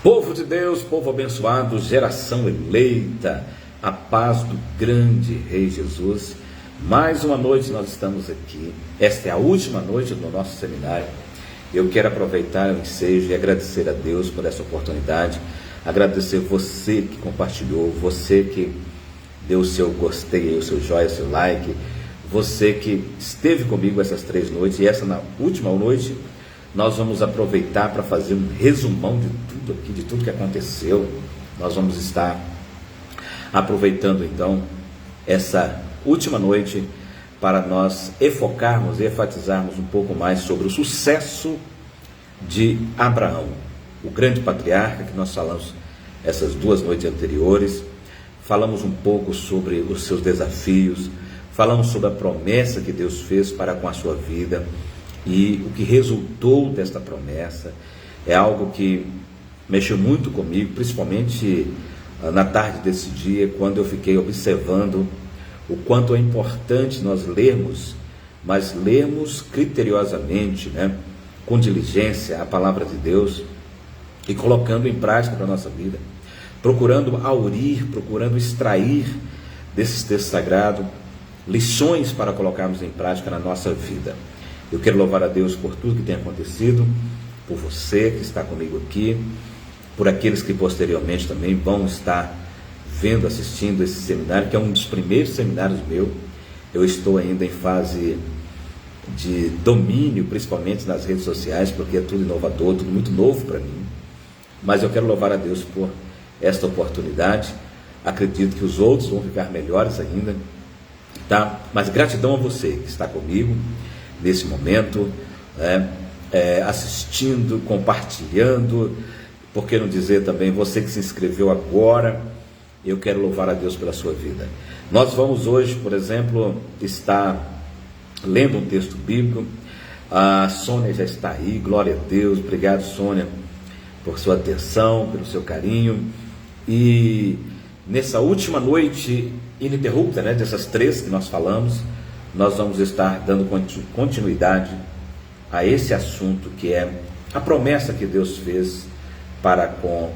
Povo de Deus, povo abençoado, geração eleita, a paz do grande Rei Jesus. Mais uma noite nós estamos aqui. Esta é a última noite do nosso seminário. Eu quero aproveitar o ensejo e agradecer a Deus por essa oportunidade. Agradecer você que compartilhou, você que deu o seu gostei, o seu joinha, o seu like, você que esteve comigo essas 3 noites, e essa na última noite nós vamos aproveitar para fazer um resumão de tudo aqui, de tudo que aconteceu. Nós vamos estar aproveitando então essa última noite para nós enfocarmos e enfatizarmos um pouco mais sobre o sucesso de Abraão, o grande patriarca que nós falamos essas 2 noites anteriores. Falamos um pouco sobre os seus desafios, falamos sobre a promessa que Deus fez para com a sua vida e o que resultou desta promessa. É algo que mexeu muito comigo, principalmente na tarde desse dia, quando eu fiquei observando o quanto é importante nós lermos, mas lermos criteriosamente, com diligência a palavra de Deus e colocando em prática para a nossa vida, procurando aurir, procurando extrair desses textos sagrados lições para colocarmos em prática na nossa vida. Eu quero louvar a Deus por tudo que tem acontecido, por você que está comigo aqui, por aqueles que posteriormente também vão estar vendo, assistindo esse seminário, que é um dos primeiros seminários meu. Eu estou ainda em fase de domínio, principalmente nas redes sociais, porque é tudo inovador, tudo muito novo para mim. Mas eu quero louvar a Deus por esta oportunidade. Acredito que os outros vão ficar melhores ainda, tá? Mas gratidão a você que está comigo nesse momento, assistindo, compartilhando, por que não dizer também você que se inscreveu agora. Eu quero louvar a Deus pela sua vida. Nós vamos hoje, por exemplo, estar lendo um texto bíblico. A Sônia já está aí, glória a Deus. Obrigado, Sônia, por sua atenção, pelo seu carinho. E nessa última noite ininterrupta, dessas 3 que nós falamos, nós vamos estar dando continuidade a esse assunto, que é a promessa que Deus fez para com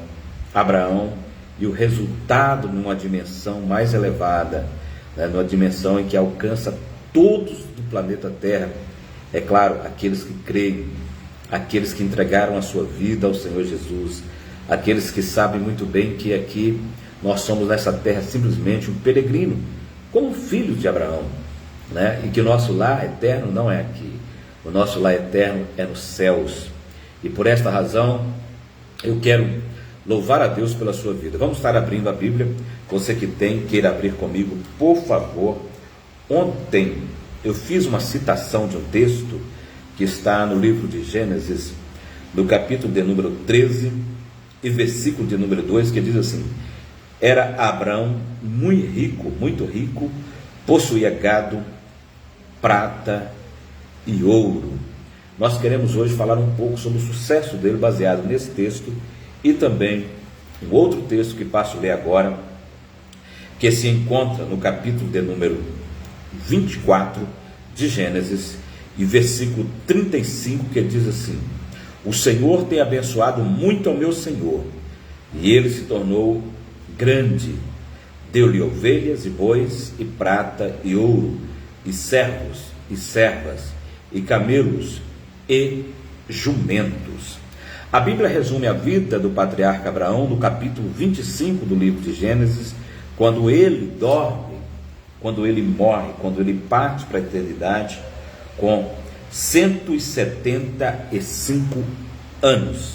Abraão e o resultado numa dimensão mais elevada, numa dimensão em que alcança todos do planeta Terra. É claro, aqueles que creem, aqueles que entregaram a sua vida ao Senhor Jesus, aqueles que sabem muito bem que aqui nós somos nessa terra simplesmente um peregrino, como filhos de Abraão, e que o nosso lar eterno não é aqui, o nosso lar eterno é nos céus. E por esta razão eu quero louvar a Deus pela sua vida. Vamos estar abrindo a Bíblia. Você que queira abrir comigo, por favor. Ontem eu fiz uma citação de um texto que está no livro de Gênesis, no capítulo de número 13 e versículo de número 2, que diz assim: era Abraão muito rico, possuía gado, prata e ouro. Nós queremos hoje falar um pouco sobre o sucesso dele, baseado nesse texto, e também um outro texto que passo a ler agora, que se encontra no capítulo de número 24 de Gênesis, e versículo 35, que diz assim: o Senhor tem abençoado muito ao meu Senhor, e ele se tornou grande, deu-lhe ovelhas e bois, e prata e ouro, e servos e servas, e camelos e jumentos. A Bíblia resume a vida do patriarca Abraão no capítulo 25 do livro de Gênesis, quando ele dorme, quando ele morre, quando ele parte para a eternidade com 175 anos.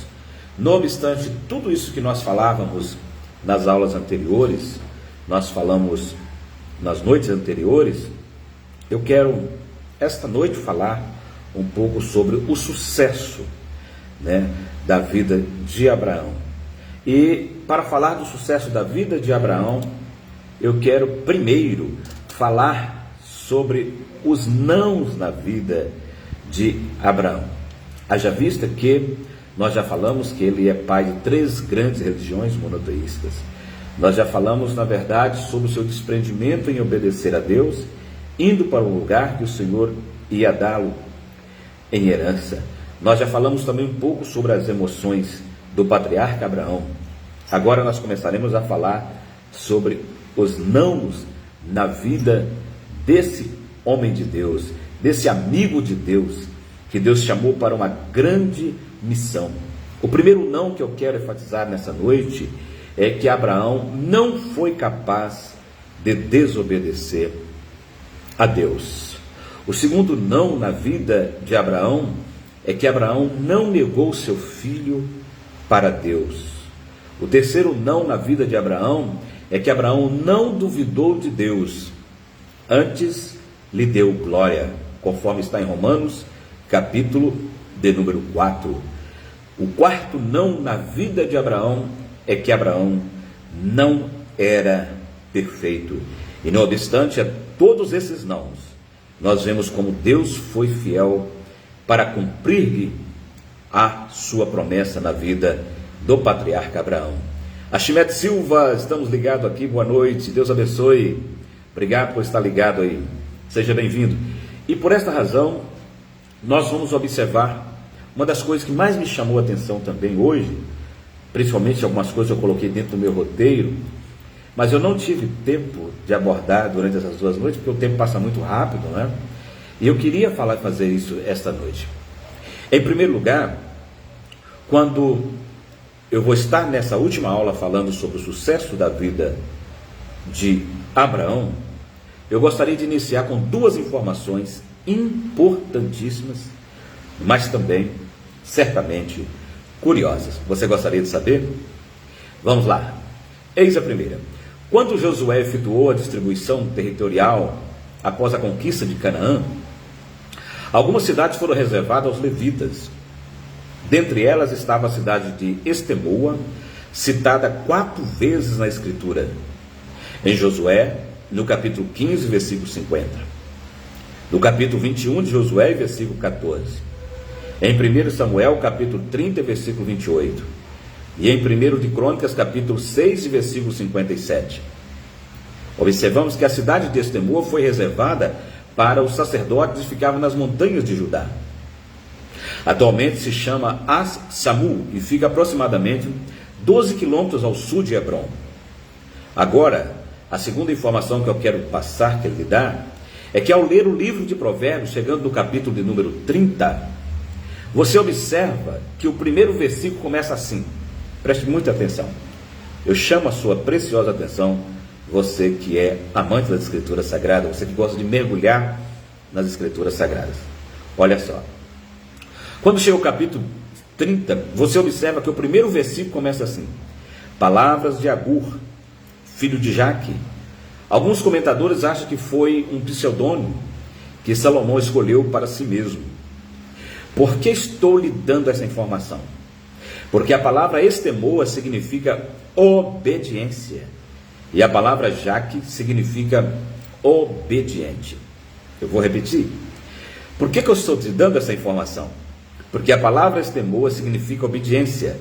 Não obstante tudo isso que nós falávamos nas aulas anteriores, nós falamos nas noites anteriores, eu quero esta noite falar um pouco sobre o sucesso, da vida de Abraão. E para falar do sucesso da vida de Abraão, eu quero primeiro falar sobre os nãos na vida de Abraão. Haja vista que nós já falamos que ele é pai de 3 grandes religiões monoteístas. Nós já falamos, na verdade, sobre o seu desprendimento em obedecer a Deus, indo para um lugar que o Senhor ia dá-lo em herança. Nós já falamos também um pouco sobre as emoções do patriarca Abraão. Agora nós começaremos a falar sobre os nãos na vida desse homem de Deus, desse amigo de Deus, que Deus chamou para uma grande missão. O primeiro não que eu quero enfatizar nessa noite é que Abraão não foi capaz de desobedecer a Deus. O segundo não na vida de Abraão é que Abraão não negou seu filho para Deus. O terceiro não na vida de Abraão é que Abraão não duvidou de Deus, antes lhe deu glória, conforme está em Romanos, capítulo de número 4. O quarto não na vida de Abraão é que Abraão não era perfeito. E não obstante a todos esses nãos, nós vemos como Deus foi fiel para cumprir-lhe a sua promessa na vida do patriarca Abraão. Achimete Silva, estamos ligados aqui, boa noite, Deus abençoe, obrigado por estar ligado aí, seja bem-vindo. E por esta razão, nós vamos observar uma das coisas que mais me chamou a atenção também hoje, principalmente algumas coisas que eu coloquei dentro do meu roteiro, mas eu não tive tempo de abordar durante essas 2 noites, porque o tempo passa muito rápido, né? E eu queria fazer isso esta noite. Em primeiro lugar, quando eu vou estar nessa última aula falando sobre o sucesso da vida de Abraão, eu gostaria de iniciar com 2 informações importantíssimas, mas também, certamente, curiosas. Você gostaria de saber? Vamos lá. Eis a primeira. Quando Josué efetuou a distribuição territorial após a conquista de Canaã, algumas cidades foram reservadas aos levitas. Dentre elas estava a cidade de Estemoa, citada 4 vezes na Escritura. Em Josué, no capítulo 15, versículo 50. No capítulo 21 de Josué, versículo 14. Em 1 Samuel, capítulo 30, versículo 28. E em 1 de Crônicas, capítulo 6, versículo 57. Observamos que a cidade de Estemoa foi reservada para os sacerdotes que ficavam nas montanhas de Judá. Atualmente se chama As-Samu e fica aproximadamente 12 quilômetros ao sul de Hebrom. Agora, a segunda informação que eu quero passar, quero lhe dar, é que ao ler o livro de Provérbios, chegando no capítulo de número 30, você observa que o primeiro versículo começa assim. Preste muita atenção. Eu chamo a sua preciosa atenção, você que é amante das Escrituras Sagradas, você que gosta de mergulhar nas Escrituras Sagradas. Olha só. Quando chega o capítulo 30, você observa que o primeiro versículo começa assim: palavras de Agur, filho de Jaque. Alguns comentadores acham que foi um pseudônimo que Salomão escolheu para si mesmo. Por que estou lhe dando essa informação? Porque a palavra Estemoa significa obediência, e a palavra Jaque significa obediente. Eu vou repetir. Por que eu estou te dando essa informação? Porque a palavra Estemoa significa obediência,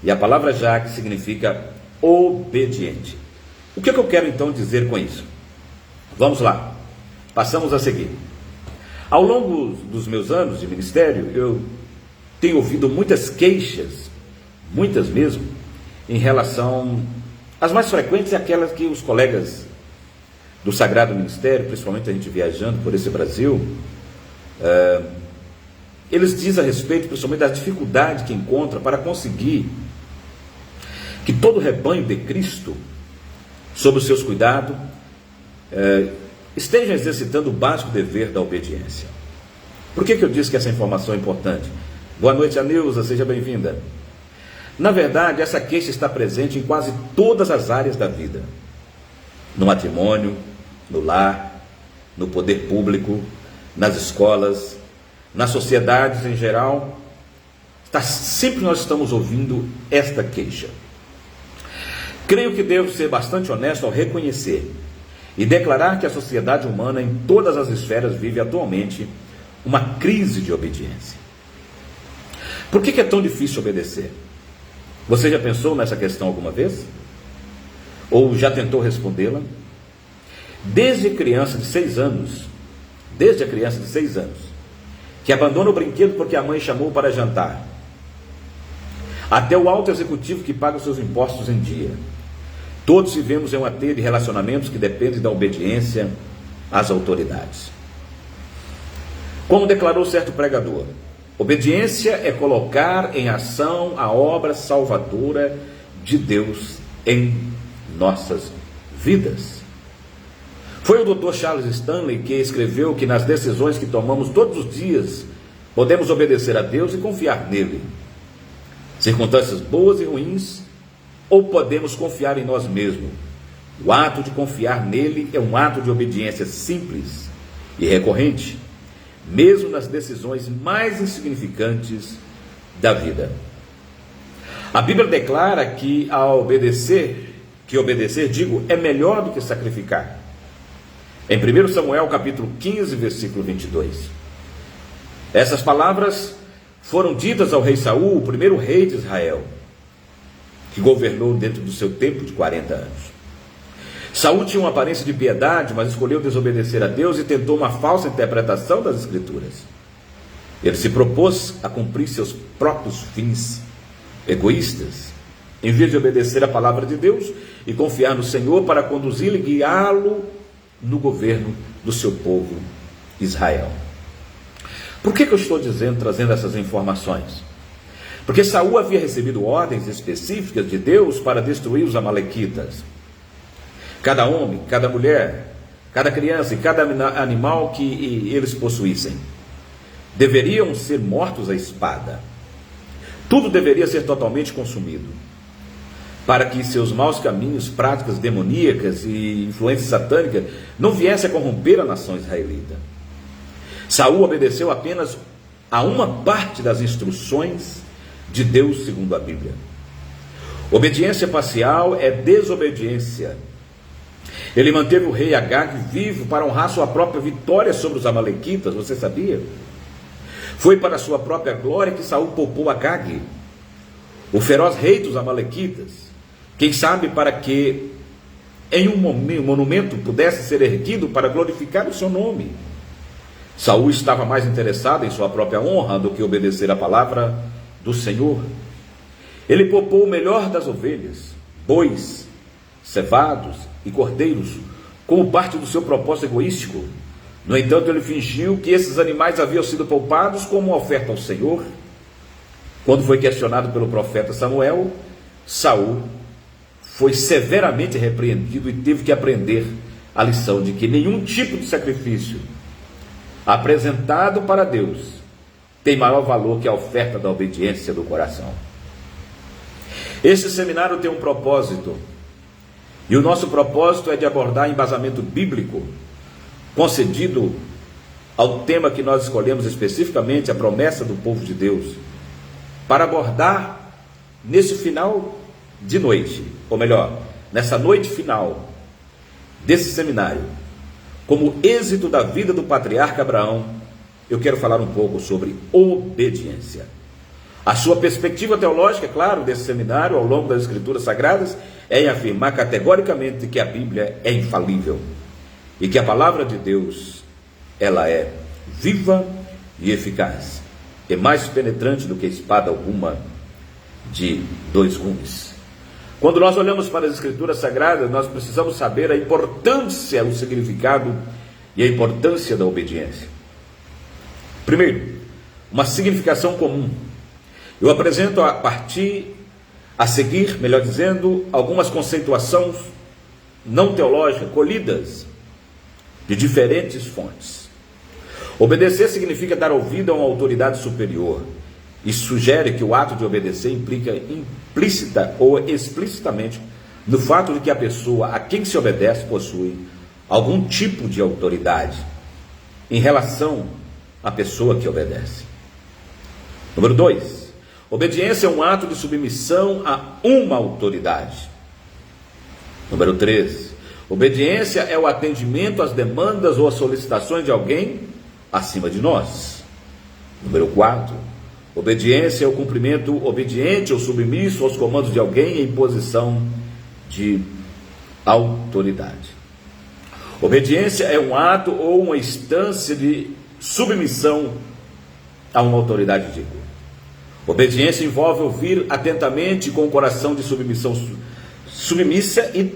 e a palavra Jaque significa obediente. O que eu quero então dizer com isso? Vamos lá, passamos a seguir. Ao longo dos meus anos de ministério, eu tenho ouvido muitas queixas, muitas mesmo, em relação, as mais frequentes é aquelas que os colegas do Sagrado Ministério, principalmente a gente viajando por esse Brasil, eles dizem a respeito, principalmente, da dificuldade que encontra para conseguir que todo o rebanho de Cristo, sob os seus cuidados, estejam exercitando o básico dever da obediência. Por que eu disse que essa informação é importante? Boa noite, Anilza, seja bem-vinda. Na verdade, essa queixa está presente em quase todas as áreas da vida. No matrimônio, no lar, no poder público, nas escolas, nas sociedades em geral. Sempre nós estamos ouvindo esta queixa. Creio que devo ser bastante honesto ao reconhecer e declarar que a sociedade humana em todas as esferas vive atualmente uma crise de obediência. Por que é tão difícil obedecer? Você já pensou nessa questão alguma vez? Ou já tentou respondê-la? Desde a criança de 6 anos, que abandona o brinquedo porque a mãe chamou para jantar, até o alto executivo que paga os seus impostos em dia. Todos vivemos em uma teia de relacionamentos que depende da obediência às autoridades. Como declarou certo pregador, obediência é colocar em ação a obra salvadora de Deus em nossas vidas. Foi o Dr. Charles Stanley que escreveu que nas decisões que tomamos todos os dias, podemos obedecer a Deus e confiar nele. Circunstâncias boas e ruins, ou podemos confiar em nós mesmos. O ato de confiar nele é um ato de obediência simples e recorrente, mesmo nas decisões mais insignificantes da vida. A Bíblia declara que obedecer, é melhor do que sacrificar. Em 1 Samuel capítulo 15, versículo 22. Essas palavras foram ditas ao rei Saul, o primeiro rei de Israel, que governou dentro do seu tempo de 40 anos. Saul tinha uma aparência de piedade, mas escolheu desobedecer a Deus e tentou uma falsa interpretação das Escrituras. Ele se propôs a cumprir seus próprios fins egoístas, em vez de obedecer a palavra de Deus e confiar no Senhor para conduzi-lo e guiá-lo no governo do seu povo Israel. Por que eu estou trazendo essas informações? Porque Saul havia recebido ordens específicas de Deus para destruir os amalequitas. Cada homem, cada mulher, cada criança e cada animal que eles possuíssem deveriam ser mortos à espada. Tudo deveria ser totalmente consumido, para que seus maus caminhos, práticas demoníacas e influência satânica não viessem a corromper a nação israelita. Saul obedeceu apenas a uma parte das instruções de Deus segundo a Bíblia. Obediência parcial é desobediência. Ele manteve o rei Agag vivo para honrar sua própria vitória sobre os amalequitas, você sabia? Foi para sua própria glória que Saul poupou Agag, o feroz rei dos amalequitas. Quem sabe para que em um monumento pudesse ser erguido para glorificar o seu nome. Saul estava mais interessado em sua própria honra do que obedecer a palavra do Senhor. Ele poupou o melhor das ovelhas, bois, cevados e cordeiros, como parte do seu propósito egoístico. No entanto, ele fingiu que esses animais haviam sido poupados como uma oferta ao Senhor. Quando foi questionado pelo profeta Samuel, Saul foi severamente repreendido e teve que aprender a lição de que nenhum tipo de sacrifício apresentado para Deus tem maior valor que a oferta da obediência do coração. Esse seminário tem um propósito, e o nosso propósito é de abordar embasamento bíblico concedido ao tema que nós escolhemos especificamente, a promessa do povo de Deus, para abordar nesse final de noite, ou melhor, nessa noite final desse seminário, como êxito da vida do patriarca Abraão, eu quero falar um pouco sobre obediência. A sua perspectiva teológica, claro, desse seminário ao longo das Escrituras Sagradas é em afirmar categoricamente que a Bíblia é infalível e que a palavra de Deus, ela é viva e eficaz, é mais penetrante do que espada alguma de dois gumes. Quando nós olhamos para as Escrituras Sagradas, nós precisamos saber a importância, o significado e a importância da obediência. Primeiro, uma significação comum. Eu apresento a seguir, melhor dizendo, algumas conceituações não teológicas, colhidas de diferentes fontes. Obedecer significa dar ouvido a uma autoridade superior. Isso sugere que o ato de obedecer implica implícita ou explicitamente no fato de que a pessoa a quem se obedece possui algum tipo de autoridade em relação à pessoa que obedece. Número 2. Obediência é um ato de submissão a uma autoridade. Número 3. Obediência é o atendimento às demandas ou às solicitações de alguém acima de nós. Número 4. Obediência é o cumprimento obediente ou submisso aos comandos de alguém em posição de autoridade. Obediência é um ato ou uma instância de submissão a uma autoridade, digo. Obediência envolve ouvir atentamente com o coração de submissão submissa e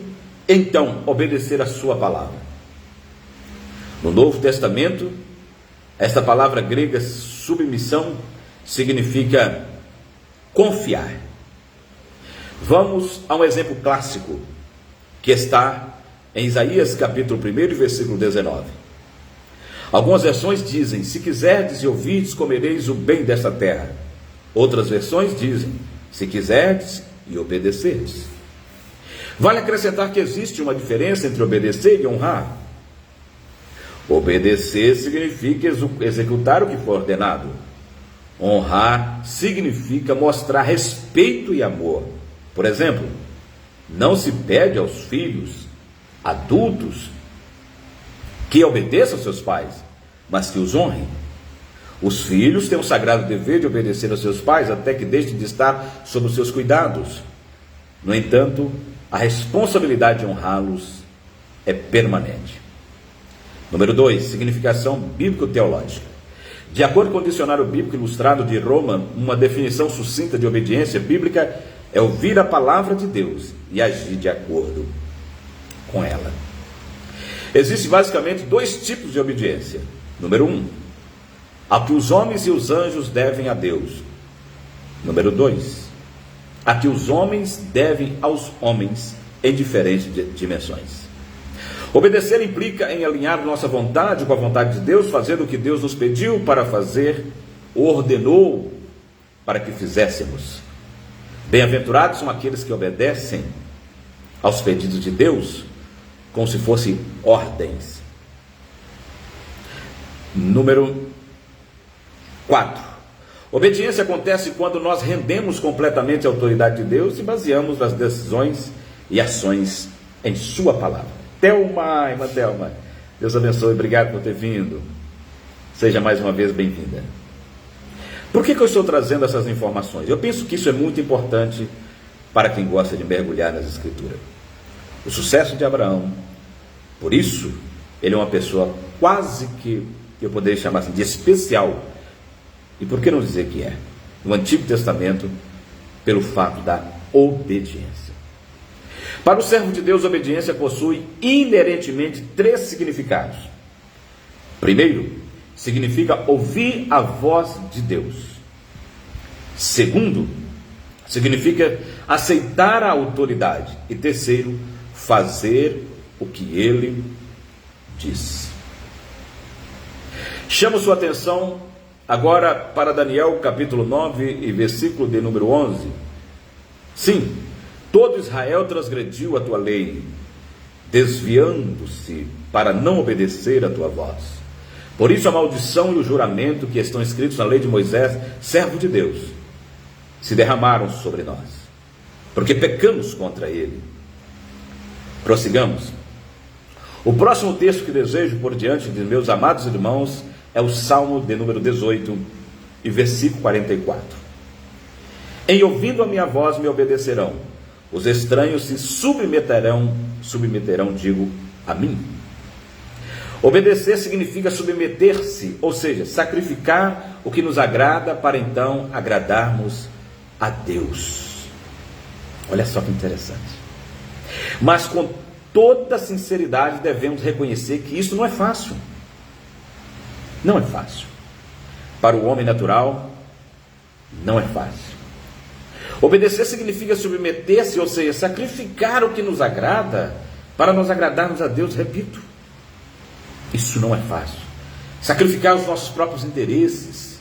então obedecer a sua palavra. No Novo Testamento, esta palavra grega submissão significa confiar. Vamos a um exemplo clássico que está em Isaías capítulo 1, versículo 19. Algumas versões dizem: se quiserdes e ouvirdes, comereis o bem desta terra. Outras versões dizem: se quiserdes e obedecerdes. Vale acrescentar que existe uma diferença entre obedecer e honrar. Obedecer significa executar o que for ordenado. Honrar significa mostrar respeito e amor. Por exemplo, não se pede aos filhos adultos que obedeçam aos seus pais, mas que os honrem. Os filhos têm o sagrado dever de obedecer aos seus pais até que deixem de estar sob os seus cuidados. No entanto, a responsabilidade de honrá-los é permanente. Número 2, significação bíblico-teológica. De acordo com o dicionário bíblico ilustrado de Roma, uma definição sucinta de obediência bíblica é ouvir a palavra de Deus e agir de acordo com ela. Existem basicamente 2 tipos de obediência. Número 1, a que os homens e os anjos devem a Deus. Número 2, a que os homens devem aos homens em diferentes dimensões. Obedecer implica em alinhar nossa vontade com a vontade de Deus, fazendo o que Deus nos pediu para fazer, ordenou para que fizéssemos. Bem-aventurados são aqueles que obedecem aos pedidos de Deus, como se fossem ordens. Número 4. Obediência acontece quando nós rendemos completamente a autoridade de Deus e baseamos as decisões e ações em sua palavra. Thelma, irmã Thelma, Deus abençoe, obrigado por ter vindo. Seja mais uma vez bem-vinda. Por que eu estou trazendo essas informações? Eu penso que isso é muito importante para quem gosta de mergulhar nas Escrituras. O sucesso de Abraão, por isso, ele é uma pessoa quase que eu poderia chamar assim de especial. E por que não dizer que é? No Antigo Testamento, pelo fato da obediência. Para o servo de Deus, a obediência possui inerentemente 3 significados. Primeiro, significa ouvir a voz de Deus. Segundo, significa aceitar a autoridade. E terceiro, fazer o que ele diz. Chamo sua atenção agora para Daniel capítulo 9 e versículo de número 11. Sim, todo Israel transgrediu a tua lei, desviando-se para não obedecer a tua voz. Por isso a maldição e o juramento que estão escritos na lei de Moisés, servo de Deus, se derramaram sobre nós, porque pecamos contra ele. Prossigamos. O próximo texto que desejo por diante de meus amados irmãos é o Salmo de número 18 e versículo 44. Em ouvindo a minha voz me obedecerão, os estranhos se submeterão, digo, a mim. Obedecer significa submeter-se, ou seja, sacrificar o que nos agrada para então agradarmos a Deus. Olha só que interessante. Mas com toda sinceridade devemos reconhecer que isso não é fácil. Não é fácil. Para o homem natural, não é fácil. Obedecer significa submeter-se, ou seja, sacrificar o que nos agrada para nós agradarmos a Deus. Repito, isso não é fácil. Sacrificar os nossos próprios interesses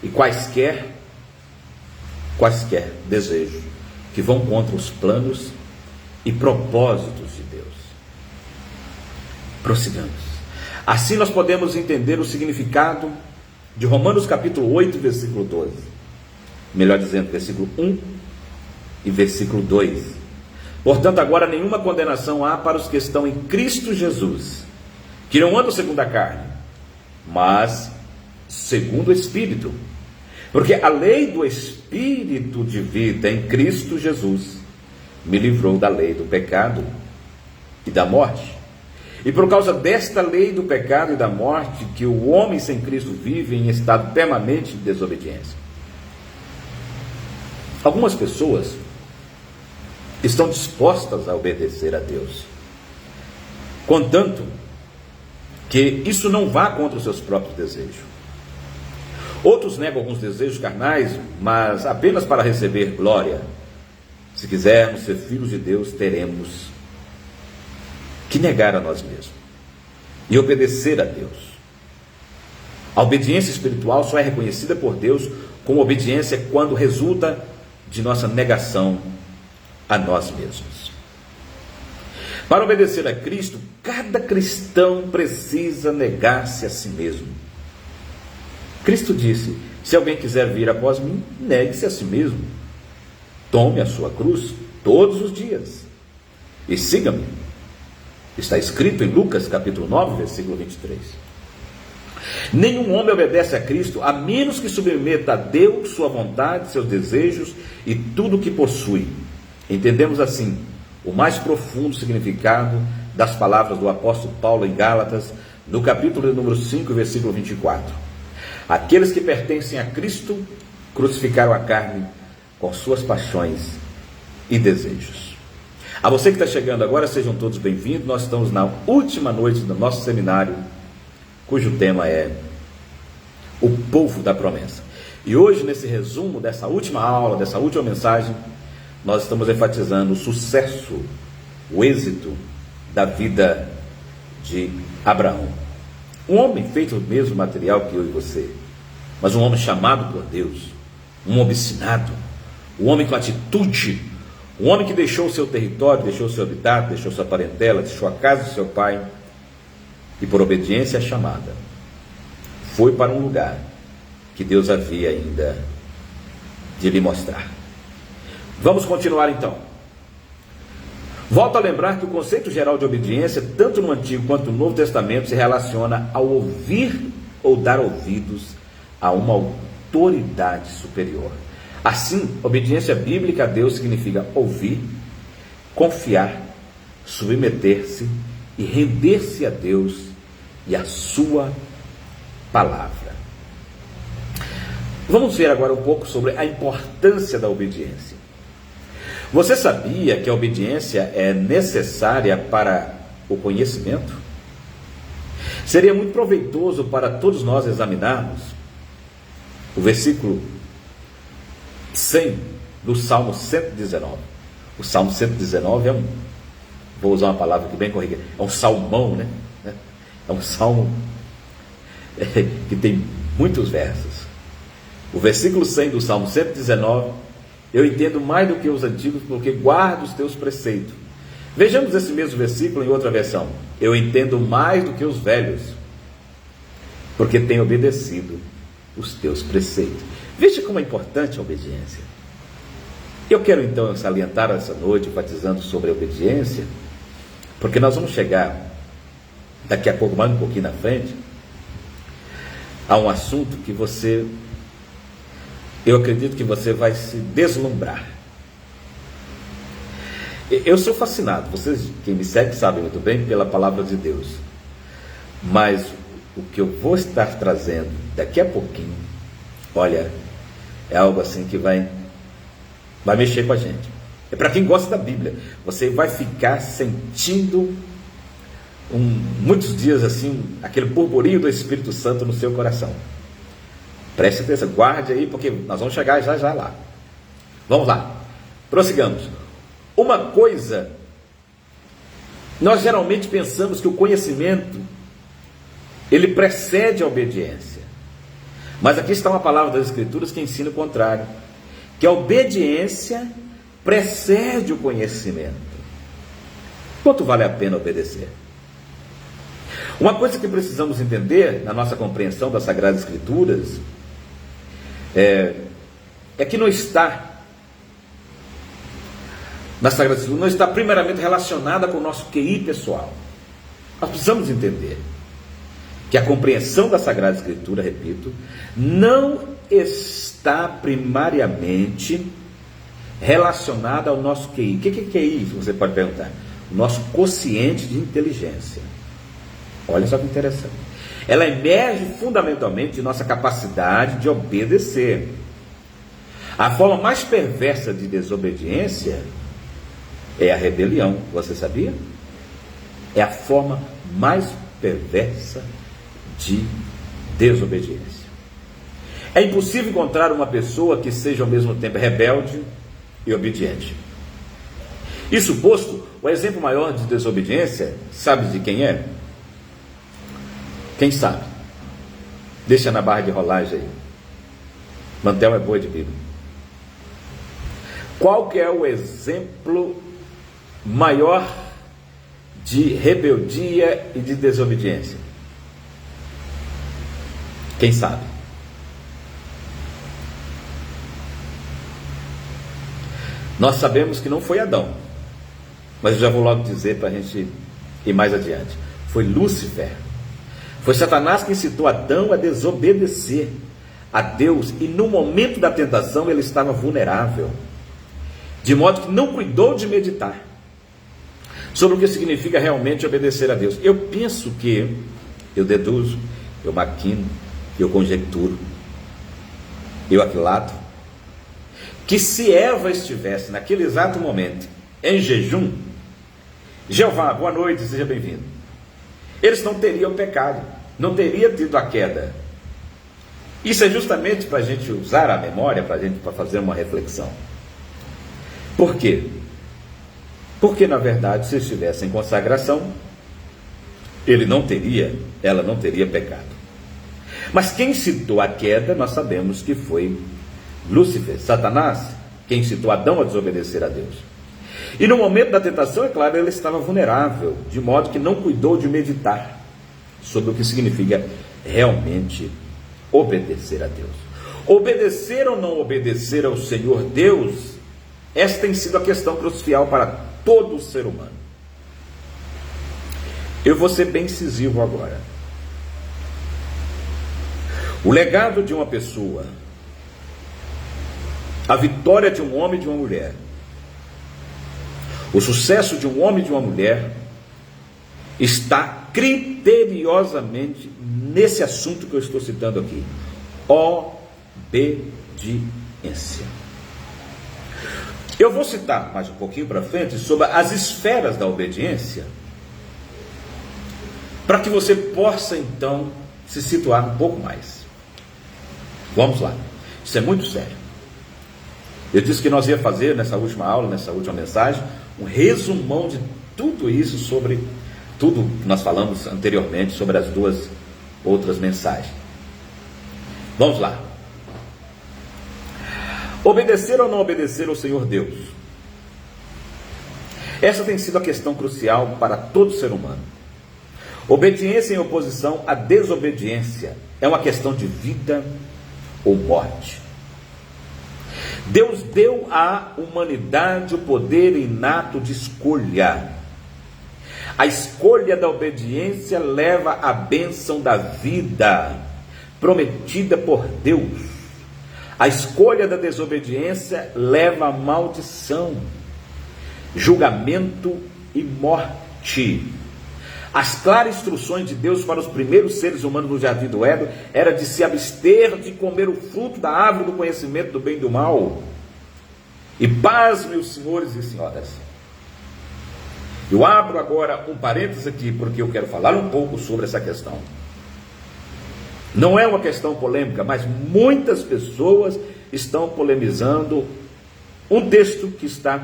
e quaisquer desejos que vão contra os planos e propósitos de Deus. Prossigamos. Assim nós podemos entender o significado de Romanos capítulo 8, versículo 12. Melhor dizendo, versículo 1 e versículo 2. Portanto, agora nenhuma condenação há para os que estão em Cristo Jesus, que não andam segundo a carne, mas segundo o Espírito. Porque a lei do Espírito de vida em Cristo Jesus me livrou da lei do pecado e da morte. E por causa desta lei do pecado e da morte, que o homem sem Cristo vive em estado permanente de desobediência. Algumas pessoas estão dispostas a obedecer a Deus, contanto que isso não vá contra os seus próprios desejos. Outros negam alguns desejos carnais, mas apenas para receber glória. Se quisermos ser filhos de Deus, teremos que negar a nós mesmos e obedecer a Deus. A obediência espiritual só é reconhecida por Deus como obediência quando resulta de nossa negação a nós mesmos. Para obedecer a Cristo, cada cristão precisa negar-se a si mesmo. Cristo disse: se alguém quiser vir após mim, negue-se a si mesmo. Tome a sua cruz todos os dias e siga-me. Está escrito em Lucas capítulo 9, versículo 23. Nenhum homem obedece a Cristo a menos que submeta a Deus sua vontade, seus desejos e tudo o que possui. Entendemos assim o mais profundo significado das palavras do apóstolo Paulo em Gálatas, no capítulo número 5, versículo 24. Aqueles que pertencem a Cristo crucificaram a carne com suas paixões e desejos. A você que está chegando agora, sejam todos bem-vindos. Nós estamos na última noite do nosso seminário, cujo tema é o povo da promessa. E hoje, nesse resumo dessa última aula, dessa última mensagem, nós estamos enfatizando o sucesso, o êxito da vida de Abraão. Um homem feito do mesmo material que eu e você, mas um homem chamado por Deus, um homem ensinado, um homem com atitude, um homem que deixou o seu território, deixou o seu habitat, deixou sua parentela, deixou a casa do seu pai, e por obediência à chamada, foi para um lugar que Deus havia ainda de lhe mostrar. Vamos continuar então. Volto a lembrar que o conceito geral de obediência, tanto no Antigo quanto no Novo Testamento, se relaciona ao ouvir ou dar ouvidos a uma autoridade superior. Assim, obediência bíblica a Deus significa ouvir, confiar, submeter-se e render-se a Deus e a sua palavra. Vamos ver agora um pouco sobre a importância da obediência. Você sabia que a obediência é necessária para o conhecimento? Seria muito proveitoso para todos nós examinarmos o versículo 100 do Salmo 119. O Salmo 119 vou usar uma palavra aqui bem corrigida, é um salmão, né? É um salmo que tem muitos versos. O versículo 100 do Salmo 119, eu entendo mais do que os antigos, porque guardo os teus preceitos. Vejamos esse mesmo versículo em outra versão. Eu entendo mais do que os velhos, porque tenho obedecido os teus preceitos. Veja como é importante a obediência. Eu quero então salientar essa noite, enfatizando sobre a obediência, porque nós vamos chegar daqui a pouco, mais um pouquinho na frente, a um assunto que eu acredito que você vai se deslumbrar. Eu sou fascinado, vocês quem me segue sabem muito bem, pela palavra de Deus, mas o que eu vou estar trazendo daqui a pouquinho, olha, é algo assim que vai mexer com a gente. É para quem gosta da Bíblia. Você vai ficar sentindo muitos dias assim, aquele burburinho do Espírito Santo no seu coração. Preste atenção, guarde aí, porque nós vamos chegar já lá. Vamos lá, prossigamos. Uma coisa, nós geralmente pensamos que o conhecimento, ele precede a obediência. Mas aqui está uma palavra das Escrituras que ensina o contrário, que a obediência precede o conhecimento. Quanto vale a pena obedecer? Uma coisa que precisamos entender na nossa compreensão das Sagradas Escrituras é que não está na Sagrada Escritura, não está primeiramente relacionada com o nosso QI pessoal. Nós precisamos entender que a compreensão da Sagrada Escritura, repito, não está primariamente relacionada ao nosso QI. O que é QI? Você pode perguntar. O nosso quociente de inteligência. Olha só que interessante. Ela emerge fundamentalmente de nossa capacidade de obedecer. A forma mais perversa de desobediência é a rebelião. Você sabia? É a forma mais perversa de desobediência. É impossível encontrar uma pessoa que seja ao mesmo tempo rebelde e obediente. Isso posto, o exemplo maior de desobediência, sabe de quem é? Quem sabe? Deixa na barra de rolagem aí. Mantel é boi de Bíblia. Qual que é o exemplo maior de rebeldia e de desobediência? Quem sabe? Nós sabemos que não foi Adão, mas eu já vou logo dizer para a gente ir mais adiante. Foi Lúcifer. Foi Satanás que incitou Adão a desobedecer a Deus, e no momento da tentação ele estava vulnerável, de modo que não cuidou de meditar sobre o que significa realmente obedecer a Deus. Eu penso que, eu deduzo, eu maquino, eu conjecturo, eu aquilato, que se Eva estivesse naquele exato momento em jejum, Jeová, boa noite, seja bem-vindo, eles não teriam pecado, não teria tido a queda. Isso é justamente para a gente usar a memória, para fazer uma reflexão. Por quê? Porque, na verdade, se estivesse em consagração, ela não teria pecado. Mas quem incitou a queda, nós sabemos que foi Lúcifer, Satanás, quem incitou Adão a desobedecer a Deus. E no momento da tentação, é claro, ele estava vulnerável, de modo que não cuidou de meditar sobre o que significa realmente obedecer a Deus. Obedecer ou não obedecer ao Senhor Deus, esta tem sido a questão crucial para todo ser humano. Eu vou ser bem incisivo agora. O legado de uma pessoa, a vitória de um homem e de uma mulher, o sucesso de um homem e de uma mulher, está criteriosamente nesse assunto que eu estou citando aqui: obediência. Eu vou citar mais um pouquinho para frente sobre as esferas da obediência, para que você possa então se situar um pouco mais. Vamos lá, isso é muito sério. Eu disse que nós ia fazer nessa última aula, nessa última mensagem, um resumão de tudo isso, sobre tudo que nós falamos anteriormente, sobre as duas outras mensagens. Vamos lá. Obedecer ou não obedecer ao Senhor Deus? Essa tem sido a questão crucial para todo ser humano. Obediência em oposição à desobediência é uma questão de vida ou morte. Deus deu à humanidade o poder inato de escolha. A escolha da obediência leva à bênção da vida prometida por Deus. A escolha da desobediência leva à maldição, julgamento e morte. As claras instruções de Deus para os primeiros seres humanos no Jardim do Éden era de se abster de comer o fruto da árvore do conhecimento do bem e do mal. E paz, meus senhores e senhoras, eu abro agora um parênteses aqui, porque eu quero falar um pouco sobre essa questão. Não é uma questão polêmica, mas muitas pessoas estão polemizando um texto que está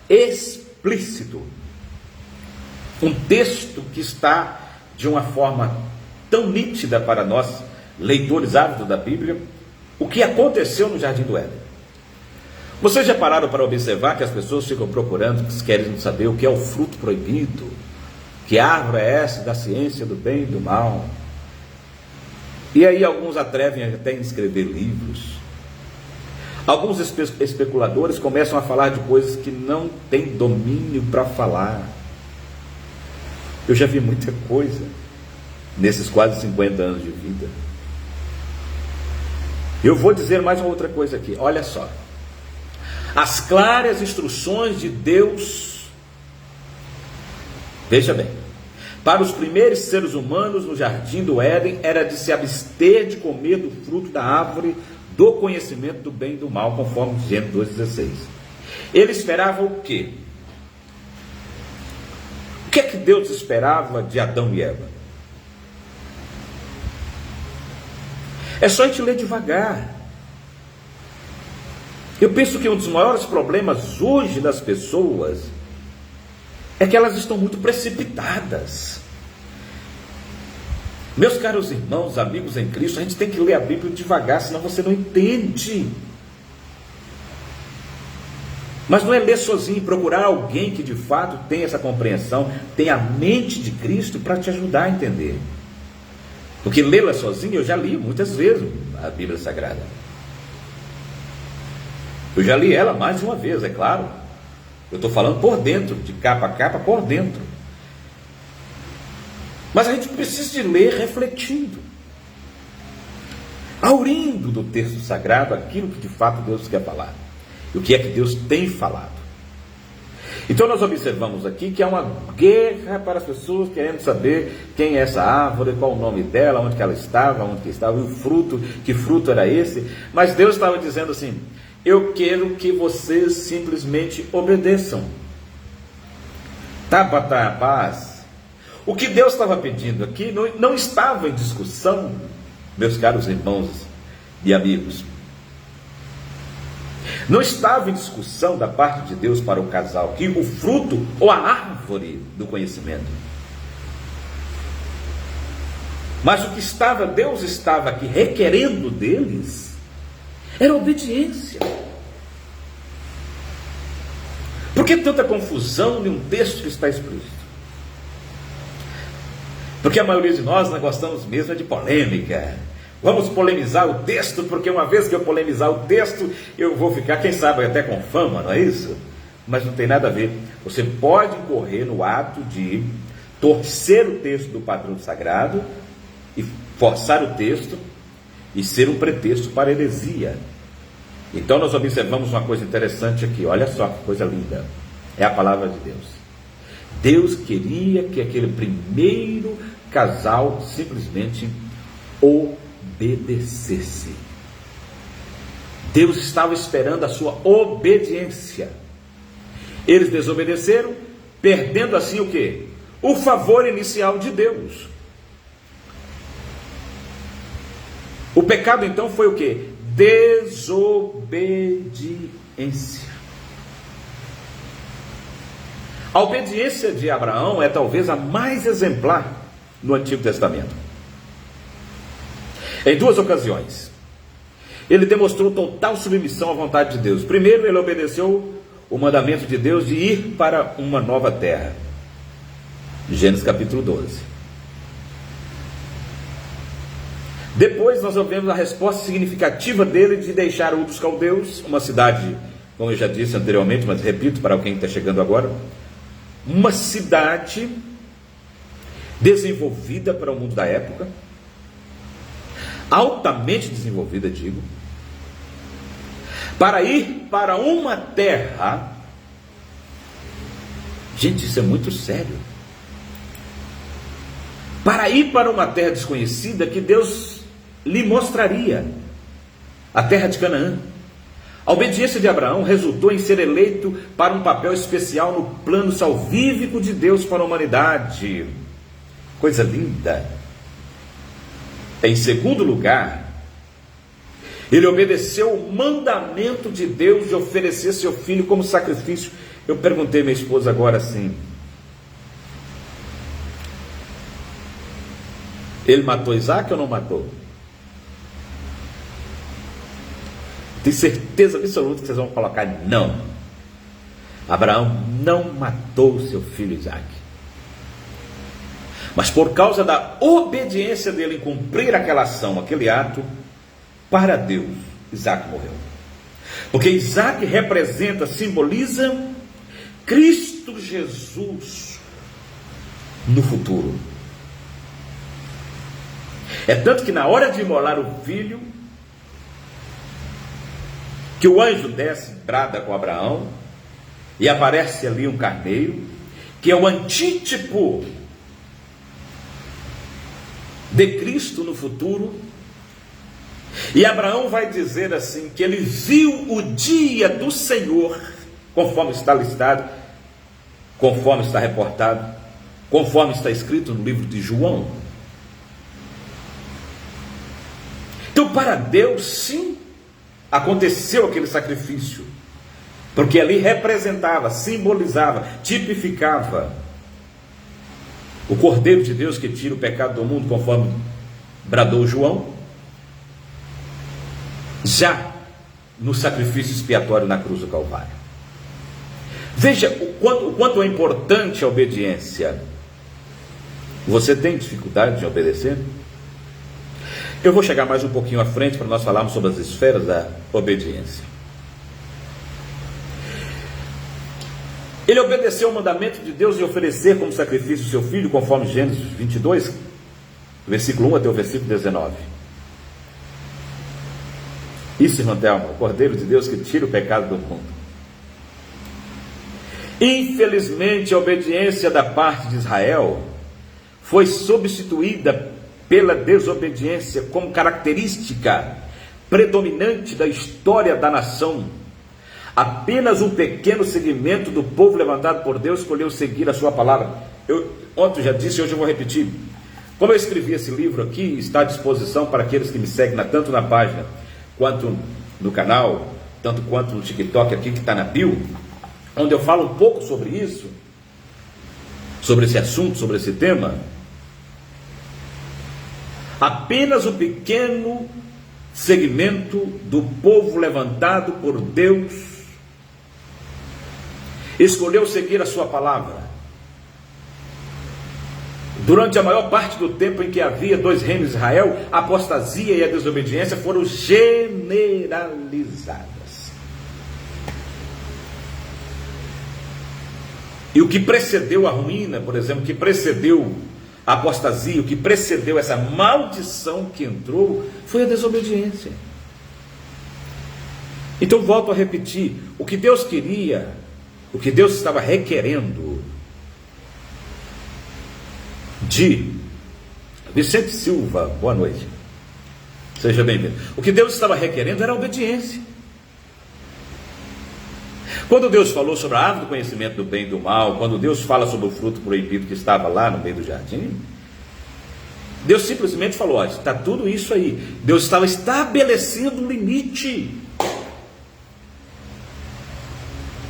explícito. Um texto que está de uma forma tão nítida para nós, leitores ávidos da Bíblia, o que aconteceu no Jardim do Éden. Vocês já pararam para observar que as pessoas ficam procurando, querem saber o que é o fruto proibido? Que árvore é essa da ciência do bem e do mal? E aí alguns atrevem até em escrever livros. Alguns especuladores começam a falar de coisas que não têm domínio para falar. Eu já vi muita coisa nesses quase 50 anos de vida. Eu vou dizer mais uma outra coisa aqui, olha só. As claras instruções de Deus, veja bem, para os primeiros seres humanos no Jardim do Éden, era de se abster de comer do fruto da árvore do conhecimento do bem e do mal, conforme Gênesis 2,16. Ele esperava o quê? O que é que Deus esperava de Adão e Eva? É só a gente ler devagar. Eu penso que um dos maiores problemas hoje das pessoas é que elas estão muito precipitadas. Meus caros irmãos, amigos em Cristo, a gente tem que ler a Bíblia devagar, senão você não entende. Mas não é ler sozinho, procurar alguém que de fato tenha essa compreensão, tenha a mente de Cristo para te ajudar a entender. Porque lê-la sozinho, eu já li muitas vezes a Bíblia Sagrada. Eu já li ela mais de uma vez, é claro. Eu estou falando por dentro, de capa a capa, por dentro. Mas a gente precisa de ler refletindo, aurindo do texto sagrado aquilo que de fato Deus quer falar. E o que é que Deus tem falado. Então nós observamos aqui que há uma guerra para as pessoas querendo saber quem é essa árvore, qual o nome dela, onde que ela estava, onde que estava, e o fruto, que fruto era esse. Mas Deus estava dizendo assim: eu quero que vocês simplesmente obedeçam. Tá a paz. O que Deus estava pedindo aqui não estava em discussão, meus caros irmãos e amigos. Não estava em discussão da parte de Deus para o casal aqui o fruto ou a árvore do conhecimento. Mas o que Deus estava aqui requerendo deles era obediência. Por que tanta confusão em um texto que está explícito? Porque a maioria de nós gostamos mesmo de polêmica. Vamos polemizar o texto, porque uma vez que eu polemizar o texto, eu vou ficar, quem sabe, até com fama, não é isso? Mas não tem nada a ver. Você pode incorrer no ato de torcer o texto do padrão sagrado e forçar o texto e ser um pretexto para heresia. Então nós observamos uma coisa interessante aqui. Olha só que coisa linda. É a palavra de Deus. Deus queria que aquele primeiro casal simplesmente obedecesse. Deus estava esperando a sua obediência. Eles desobedeceram, perdendo assim o quê? O favor inicial de Deus. O pecado então foi o quê? Desobediência. A obediência de Abraão é talvez a mais exemplar no Antigo Testamento. Em duas ocasiões, ele demonstrou total submissão à vontade de Deus. Primeiro, ele obedeceu o mandamento de Deus de ir para uma nova terra. Gênesis capítulo 12. Depois nós vemos a resposta significativa dele de deixar Ur dos Caldeus, uma cidade, como eu já disse anteriormente, mas repito para quem está chegando agora, uma cidade desenvolvida para o mundo da época, altamente desenvolvida, digo, para ir para uma terra. Gente, isso é muito sério. Para ir para uma terra desconhecida que Deus lhe mostraria, a terra de Canaã. A obediência de Abraão resultou em ser eleito para um papel especial no plano salvífico de Deus para a humanidade. Coisa linda. Em segundo lugar, ele obedeceu o mandamento de Deus de oferecer seu filho como sacrifício. Eu perguntei à minha esposa agora assim: ele matou Isaac ou não matou? Tenho certeza absoluta que vocês vão colocar não. Abraão não matou seu filho Isaac. Mas por causa da obediência dele em cumprir aquela ação, aquele ato, para Deus, Isaac morreu. Porque Isaac representa, simboliza Cristo Jesus no futuro. É tanto que na hora de imolar o filho, que o anjo desce, brada com Abraão, e aparece ali um carneiro, que é o antítipo de Cristo no futuro. E Abraão vai dizer assim, que ele viu o dia do Senhor, conforme está listado, conforme está reportado, conforme está escrito no livro de João. Então, para Deus, sim, aconteceu aquele sacrifício, porque ali representava, simbolizava, tipificava o Cordeiro de Deus que tira o pecado do mundo, conforme bradou João, já no sacrifício expiatório na cruz do Calvário. Veja o quanto é importante a obediência. Você tem dificuldade de obedecer? Eu vou chegar mais um pouquinho à frente para nós falarmos sobre as esferas da obediência. Ele obedeceu o mandamento de Deus de oferecer como sacrifício o seu filho, conforme Gênesis 22, versículo 1 até o versículo 19. Isso, irmã Thelma, o Cordeiro de Deus que tira o pecado do mundo. Infelizmente, a obediência da parte de Israel foi substituída pela desobediência como característica predominante da história da nação. Apenas um pequeno segmento do povo levantado por Deus escolheu seguir a sua palavra. Eu ontem já disse, hoje eu vou repetir. Como eu escrevi esse livro aqui, está à disposição para aqueles que me seguem tanto na página, quanto no canal, tanto quanto no TikTok aqui que está na bio, onde eu falo um pouco sobre isso, sobre esse assunto, sobre esse tema. Apenas um pequeno segmento do povo levantado por Deus escolheu seguir a sua palavra. Durante a maior parte do tempo em que havia dois reinos de Israel, a apostasia e a desobediência foram generalizadas. E o que precedeu a ruína, por exemplo, o que precedeu a apostasia, o que precedeu essa maldição que entrou, foi a desobediência. Então volto a repetir, o que Deus queria, o que Deus estava requerendo de Vicente Silva, boa noite, seja bem-vindo. O que Deus estava requerendo era a obediência. Quando Deus falou sobre a árvore do conhecimento do bem e do mal, quando Deus fala sobre o fruto proibido que estava lá no meio do jardim, Deus simplesmente falou, olha, está tudo isso aí. Deus estava estabelecendo um limite.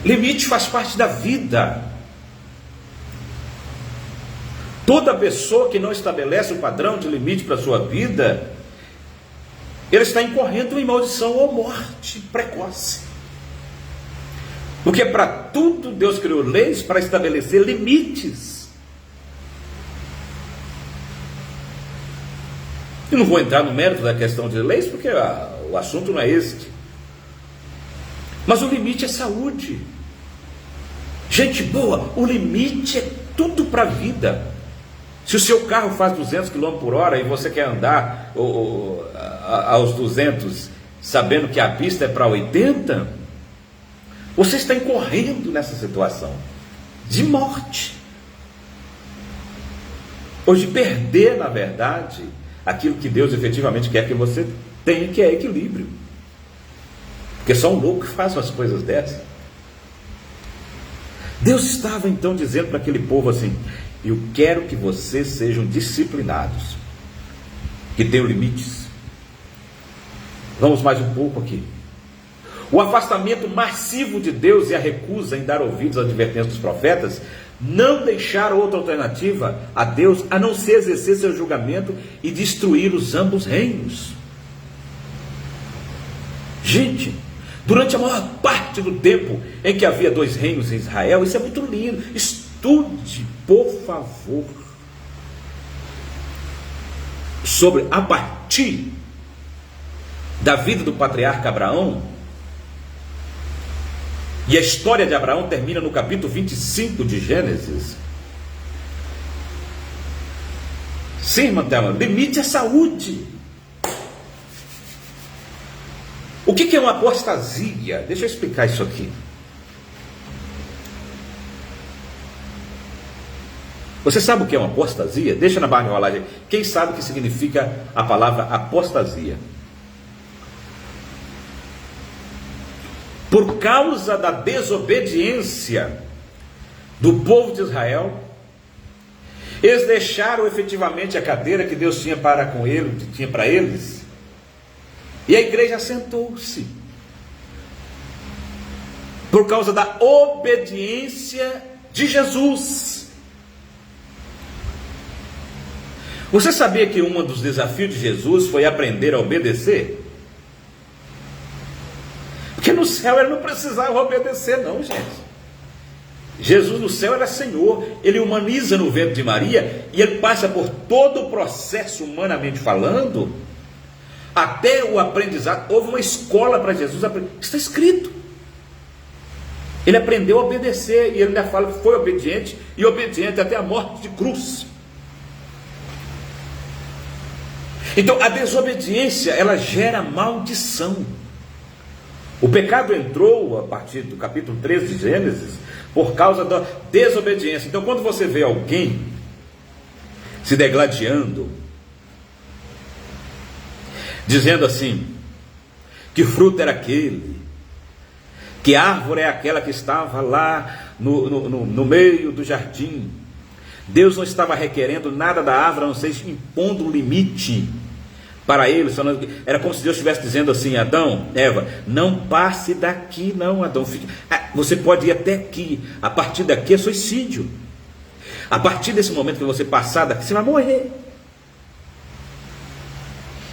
Limite faz parte da vida. Toda pessoa que não estabelece um padrão de limite para a sua vida, ele está incorrendo em maldição ou morte precoce. Porque para tudo Deus criou leis para estabelecer limites. Eu não vou entrar no mérito da questão de leis, porque o assunto não é este. Mas o limite é saúde. Gente boa, o limite é tudo para a vida. Se o seu carro faz 200 km por hora e você quer andar aos 200, sabendo que a pista é para 80, você está incorrendo nessa situação de morte, ou de perder, na verdade, aquilo que Deus efetivamente quer que você tenha, que é equilíbrio. Porque só um louco que faz umas coisas dessas. Deus estava então dizendo para aquele povo assim: eu quero que vocês sejam disciplinados, que tenham limites. Vamos mais um pouco aqui. O afastamento massivo de Deus e a recusa em dar ouvidos às advertências dos profetas não deixaram outra alternativa a Deus a não ser exercer seu julgamento e destruir os ambos reinos. Gente, durante a maior parte do tempo em que havia dois reinos em Israel, isso é muito lindo. Estude, por favor, sobre a partir da vida do patriarca Abraão. E a história de Abraão termina no capítulo 25 de Gênesis. Sim, irmã Thelma, limite a saúde. O que é uma apostasia? Deixa eu explicar isso aqui. Você sabe o que é uma apostasia? Deixa na barra de rolagem. Quem sabe o que significa a palavra apostasia? causa da desobediência do povo de Israel, eles deixaram efetivamente a cadeira que Deus tinha para eles, e a igreja sentou-se. Por causa da obediência de Jesus. Você sabia que um dos desafios de Jesus foi aprender a obedecer? Porque no céu ele não precisava obedecer não, gente. Jesus no céu era Senhor, ele humaniza no ventre de Maria, e ele passa por todo o processo, humanamente falando, até o aprendizado. Houve uma escola para Jesus, está escrito. Ele aprendeu a obedecer, e ele ainda fala que foi obediente, e obediente até a morte de cruz. Então a desobediência, ela gera maldição. O pecado entrou a partir do capítulo 13 de Gênesis, por causa da desobediência. Então quando você vê alguém se degladiando, dizendo assim, que fruto era aquele, que árvore é aquela que estava lá no meio do jardim, Deus não estava requerendo nada da árvore, a não ser impondo um limite para ele. Era como se Deus estivesse dizendo assim: Adão, Eva, não passe daqui não, Adão, você pode ir até aqui, a partir daqui é suicídio, a partir desse momento que você passar daqui, você vai morrer.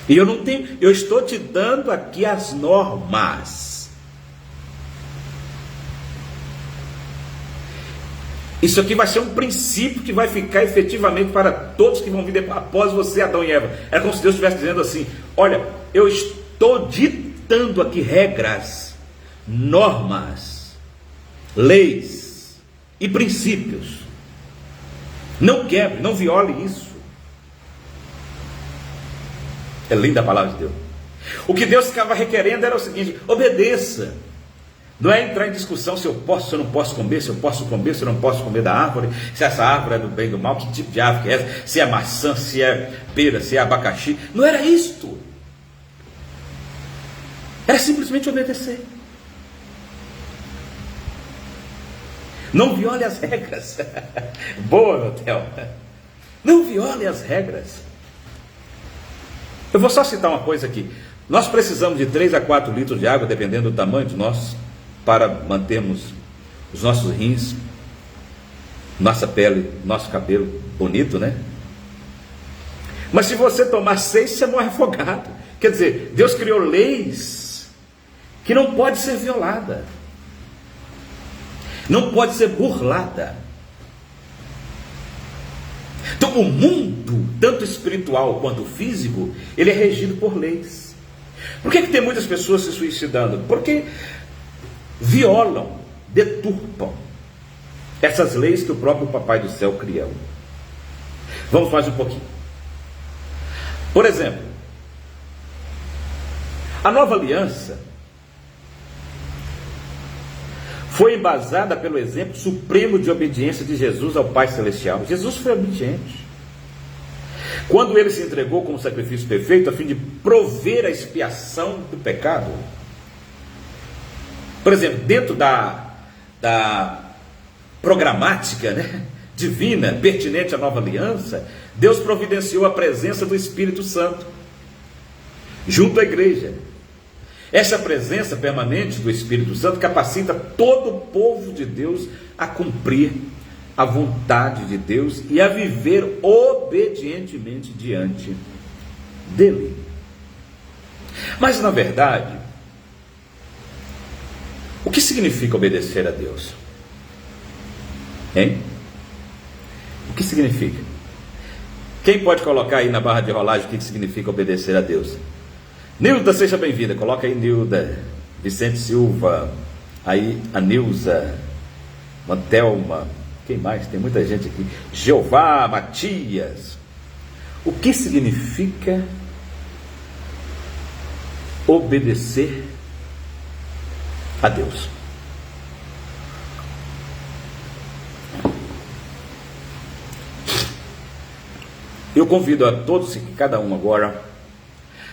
E eu estou te dando aqui as normas. Isso aqui vai ser um princípio que vai ficar efetivamente para todos que vão vir após você, Adão e Eva. Era como se Deus estivesse dizendo assim: olha, eu estou ditando aqui regras, normas, leis e princípios. Não quebre, não viole isso. É linda a palavra de Deus. O que Deus estava requerendo era o seguinte: obedeça. Não é entrar em discussão se eu posso, se eu não posso comer, se eu posso comer, se eu não posso comer da árvore, se essa árvore é do bem e do mal, que tipo de árvore que é essa, se é maçã, se é pera, se é abacaxi. Não era isto. Era simplesmente obedecer. Não viole as regras. Boa, meu Theo. Não viole as regras. Eu vou só citar uma coisa aqui. Nós precisamos de 3 a 4 litros de água, dependendo do tamanho de nós, para mantermos os nossos rins, nossa pele, nosso cabelo bonito, né? Mas se você tomar 6, você morre afogado. Quer dizer, Deus criou leis que não pode ser violada, não pode ser burlada. Então o mundo, tanto espiritual quanto físico, ele é regido por leis. Por que tem muitas pessoas se suicidando? Porque violam, deturpam essas leis que o próprio Papai do Céu criou. Vamos mais um pouquinho. Por exemplo, a nova aliança foi embasada pelo exemplo supremo de obediência de Jesus ao Pai Celestial. Jesus foi obediente. Quando ele se entregou como sacrifício perfeito, a fim de prover a expiação do pecado. Por exemplo, dentro da programática, né, divina, pertinente à nova aliança, Deus providenciou a presença do Espírito Santo junto à igreja. Essa presença permanente do Espírito Santo capacita todo o povo de Deus a cumprir a vontade de Deus e a viver obedientemente diante dele. Mas na verdade, o que significa obedecer a Deus? Hein? O que significa? Quem pode colocar aí na barra de rolagem o que significa obedecer a Deus? Nilda, seja bem-vinda. Coloca aí, Nilda. Vicente Silva. Aí a Nilza. Mantelma. Quem mais? Tem muita gente aqui. Jeová, Matias. O que significa obedecer a Deus? Eu convido a todos e cada um agora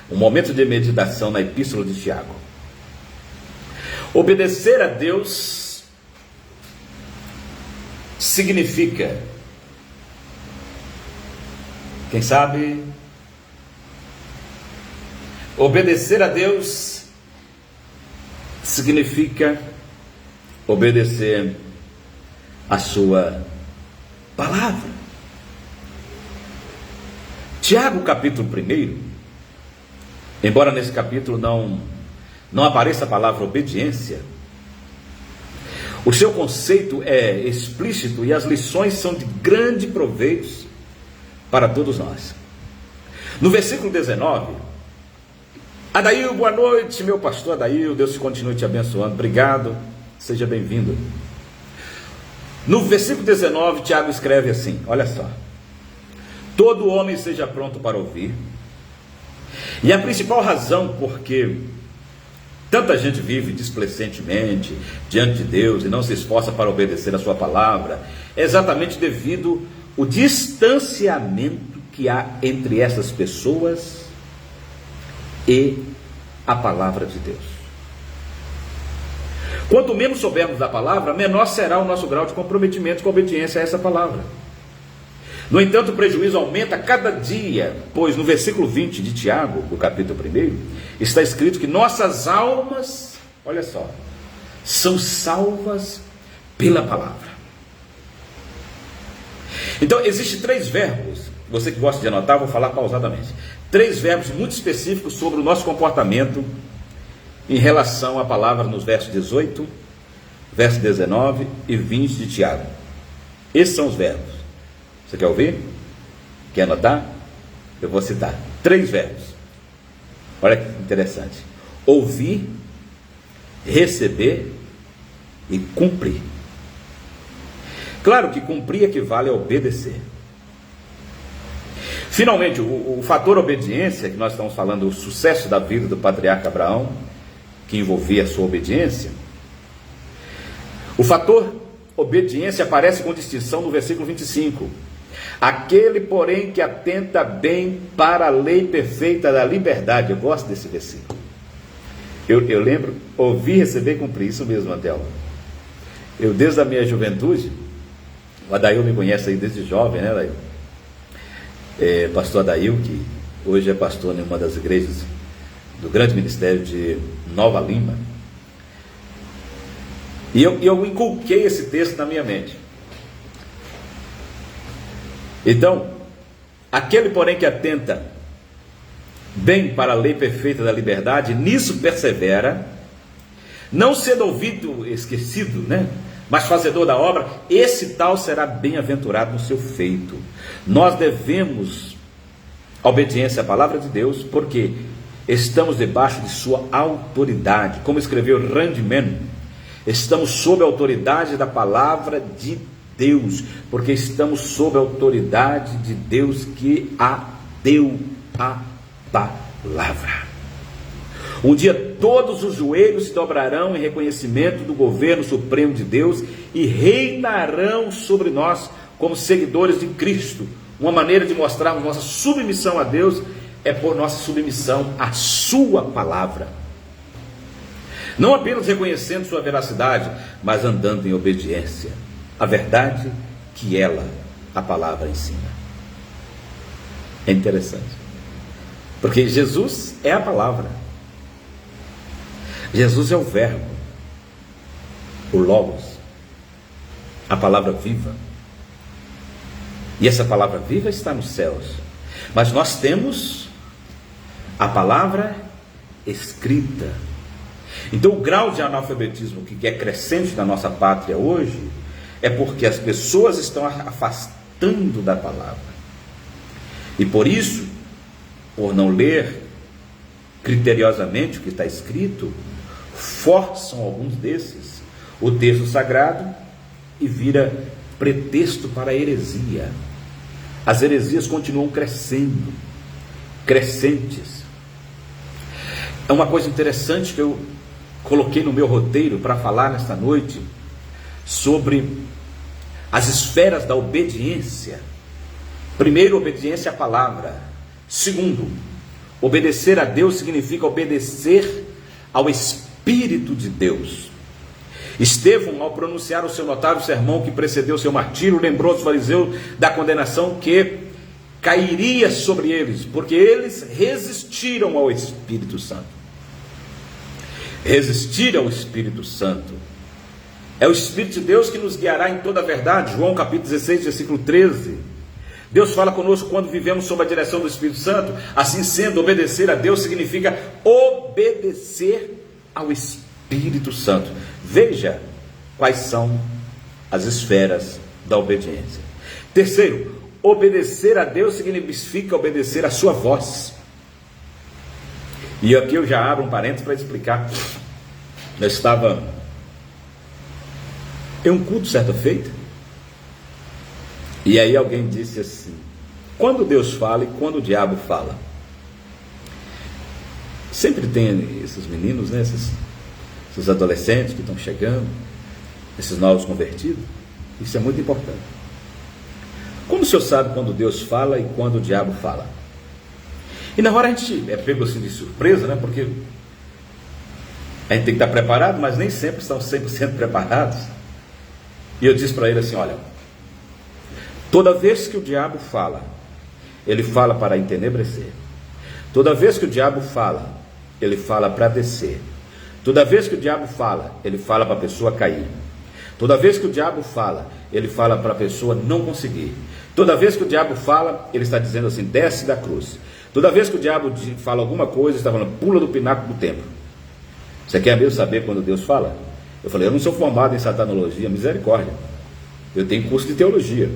um momento de meditação na Epístola de Tiago. Obedecer a Deus significa, quem sabe, obedecer a Deus significa obedecer a sua palavra. Tiago, capítulo 1, embora nesse capítulo não apareça a palavra obediência, o seu conceito é explícito e as lições são de grande proveito para todos nós. No versículo 19, Adail, boa noite, meu pastor Adail, Deus continue te abençoando, obrigado, seja bem-vindo. No versículo 19, Tiago escreve assim, olha só: todo homem seja pronto para ouvir. E a principal razão porque tanta gente vive displicentemente diante de Deus e não se esforça para obedecer a sua palavra é exatamente devido ao distanciamento que há entre essas pessoas e a palavra de Deus. Quanto menos soubermos da palavra, menor será o nosso grau de comprometimento com a obediência a essa palavra. No entanto, o prejuízo aumenta cada dia, pois no versículo 20 de Tiago, do capítulo 1, está escrito que nossas almas, olha só, são salvas pela palavra. Então, existem 3 verbos, você que gosta de anotar, vou falar pausadamente. 3 verbos muito específicos sobre o nosso comportamento em relação à palavra nos versos 18, verso 19 e 20 de Tiago. Esses são os verbos. Você quer ouvir? Quer anotar? Eu vou citar 3 verbos. Olha que interessante: ouvir, receber e cumprir. Claro que cumprir equivale a obedecer. Finalmente, o fator obediência, que nós estamos falando, o sucesso da vida do patriarca Abraão, que envolvia a sua obediência. O fator obediência aparece com distinção no versículo 25. Aquele, porém, que atenta bem para a lei perfeita da liberdade. Eu gosto desse versículo. Eu lembro, ouvir, receber e cumprir. Isso mesmo, Antelmo. Eu, desde a minha juventude, o Adail me conhece aí desde jovem, né, Adail? Pastor Adail, que hoje é pastor em uma das igrejas do grande ministério de Nova Lima. E eu inculquei esse texto na minha mente. Então, aquele, porém, que atenta bem para a lei perfeita da liberdade, nisso persevera, não sendo ouvido esquecido, né? Mas fazedor da obra, esse tal será bem-aventurado no seu feito. Nós devemos a obediência à palavra de Deus, porque estamos debaixo de sua autoridade. Como escreveu Randy Man, estamos sob a autoridade da palavra de Deus, porque estamos sob a autoridade de Deus que a deu a palavra. Um dia todos os joelhos se dobrarão em reconhecimento do governo supremo de Deus e reinarão sobre nós como seguidores de Cristo. Uma maneira de mostrarmos nossa submissão a Deus é por nossa submissão à sua palavra. Não apenas reconhecendo sua veracidade, mas andando em obediência à verdade que ela, a palavra, ensina. É interessante, porque Jesus é a palavra. Jesus é o verbo, o Logos, a palavra viva. E essa palavra viva está nos céus. Mas nós temos a palavra escrita. Então o grau de analfabetismo que é crescente na nossa pátria hoje é porque as pessoas estão afastando da palavra. E por isso, por não ler criteriosamente o que está escrito, forçam alguns desses o texto sagrado e vira pretexto para a heresia. As heresias continuam crescendo, crescentes. É uma coisa interessante que eu coloquei no meu roteiro para falar nesta noite sobre as esferas da obediência. Primeiro, obediência à palavra. Segundo, obedecer a Deus significa obedecer ao Espírito Espírito de Deus. Estevão, ao pronunciar o seu notável sermão que precedeu o seu martírio, lembrou aos fariseus da condenação que cairia sobre eles, porque eles resistiram ao Espírito Santo. Resistir ao Espírito Santo. É o Espírito de Deus que nos guiará em toda a verdade. João capítulo 16, versículo 13. Deus fala conosco quando vivemos sob a direção do Espírito Santo. Assim sendo, obedecer a Deus significa obedecer ao Espírito Santo. Veja quais são as esferas da obediência. Terceiro, obedecer a Deus significa obedecer a sua voz. E aqui eu já abro um parênteses para explicar. Eu estava em um culto certa feita, e aí alguém disse assim: quando Deus fala e quando o diabo fala? Sempre tem esses meninos, né? Esses adolescentes que estão chegando, esses novos convertidos. Isso é muito importante. Como o senhor sabe quando Deus fala e quando o diabo fala? E na hora a gente é pego assim de surpresa, né? Porque a gente tem que estar preparado, mas nem sempre estão 100% preparados. E eu disse para ele assim: olha, toda vez que o diabo fala, ele fala para entenebrecer. Toda vez que o diabo fala, ele fala para descer. Toda vez que o diabo fala, ele fala para a pessoa cair. Toda vez que o diabo fala, ele fala para a pessoa não conseguir. Toda vez que o diabo fala, ele está dizendo assim: desce da cruz. Toda vez que o diabo fala alguma coisa, ele está falando: pula do pináculo do templo. Você quer mesmo saber quando Deus fala? Eu falei: eu não sou formado em satanologia, misericórdia. Eu tenho curso de teologia.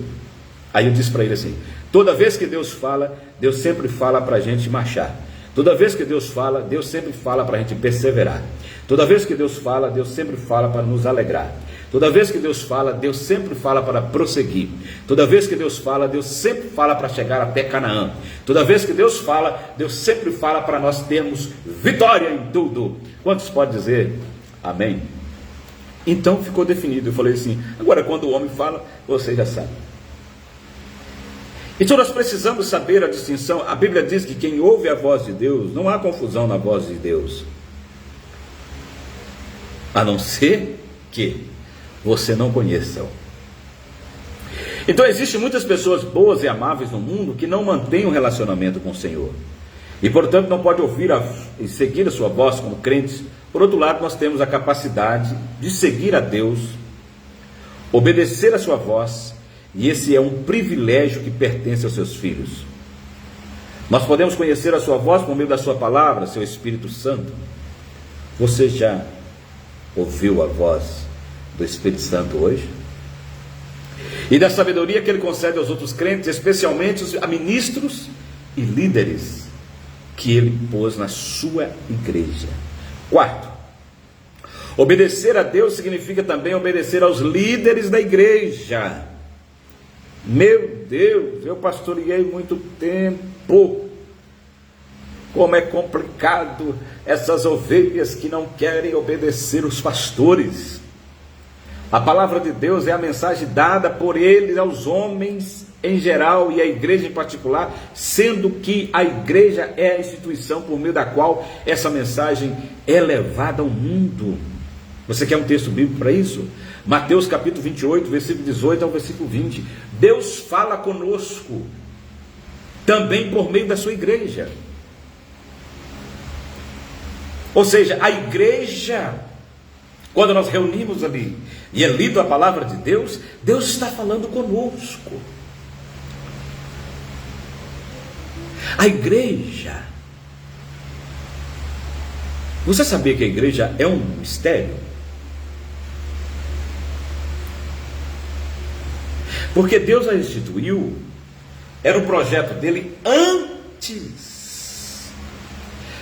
Aí eu disse para ele assim: toda vez que Deus fala, Deus sempre fala para a gente marchar. Toda vez que Deus fala, Deus sempre fala para a gente perseverar. Toda vez que Deus fala, Deus sempre fala para nos alegrar. Toda vez que Deus fala, Deus sempre fala para prosseguir. Toda vez que Deus fala, Deus sempre fala para chegar até Canaã. Toda vez que Deus fala, Deus sempre fala para nós termos vitória em tudo. Quantos podem dizer amém? Então ficou definido. Eu falei assim: agora quando o homem fala, você já sabe. Então nós precisamos saber a distinção. A Bíblia diz que quem ouve a voz de Deus, não há confusão na voz de Deus, a não ser que você não conheça. Então existem muitas pessoas boas e amáveis no mundo que não mantêm um relacionamento com o Senhor, e portanto não pode ouvir e seguir a sua voz como crentes. Por outro lado, nós temos a capacidade de seguir a Deus, obedecer a sua voz, e esse é um privilégio que pertence aos seus filhos. Nós podemos conhecer a sua voz por meio da sua palavra, seu Espírito Santo. Você já ouviu a voz do Espírito Santo hoje? E da sabedoria que ele concede aos outros crentes, especialmente a ministros e líderes que ele pôs na sua igreja. Quarto, obedecer a Deus significa também obedecer aos líderes da igreja. Meu Deus, eu pastoreei muito tempo. Como é complicado essas ovelhas que não querem obedecer os pastores. A palavra de Deus é a mensagem dada por eles aos homens em geral e à igreja em particular, sendo que a igreja é a instituição por meio da qual essa mensagem é levada ao mundo. Você quer um texto bíblico para isso? Mateus capítulo 28, versículo 18 ao versículo 20. Deus fala conosco também por meio da sua igreja. Ou seja, a igreja, quando nós reunimos ali e é lido a palavra de Deus, Deus está falando conosco. A igreja, você sabia que a igreja é um mistério? Porque Deus a instituiu, era o projeto dele antes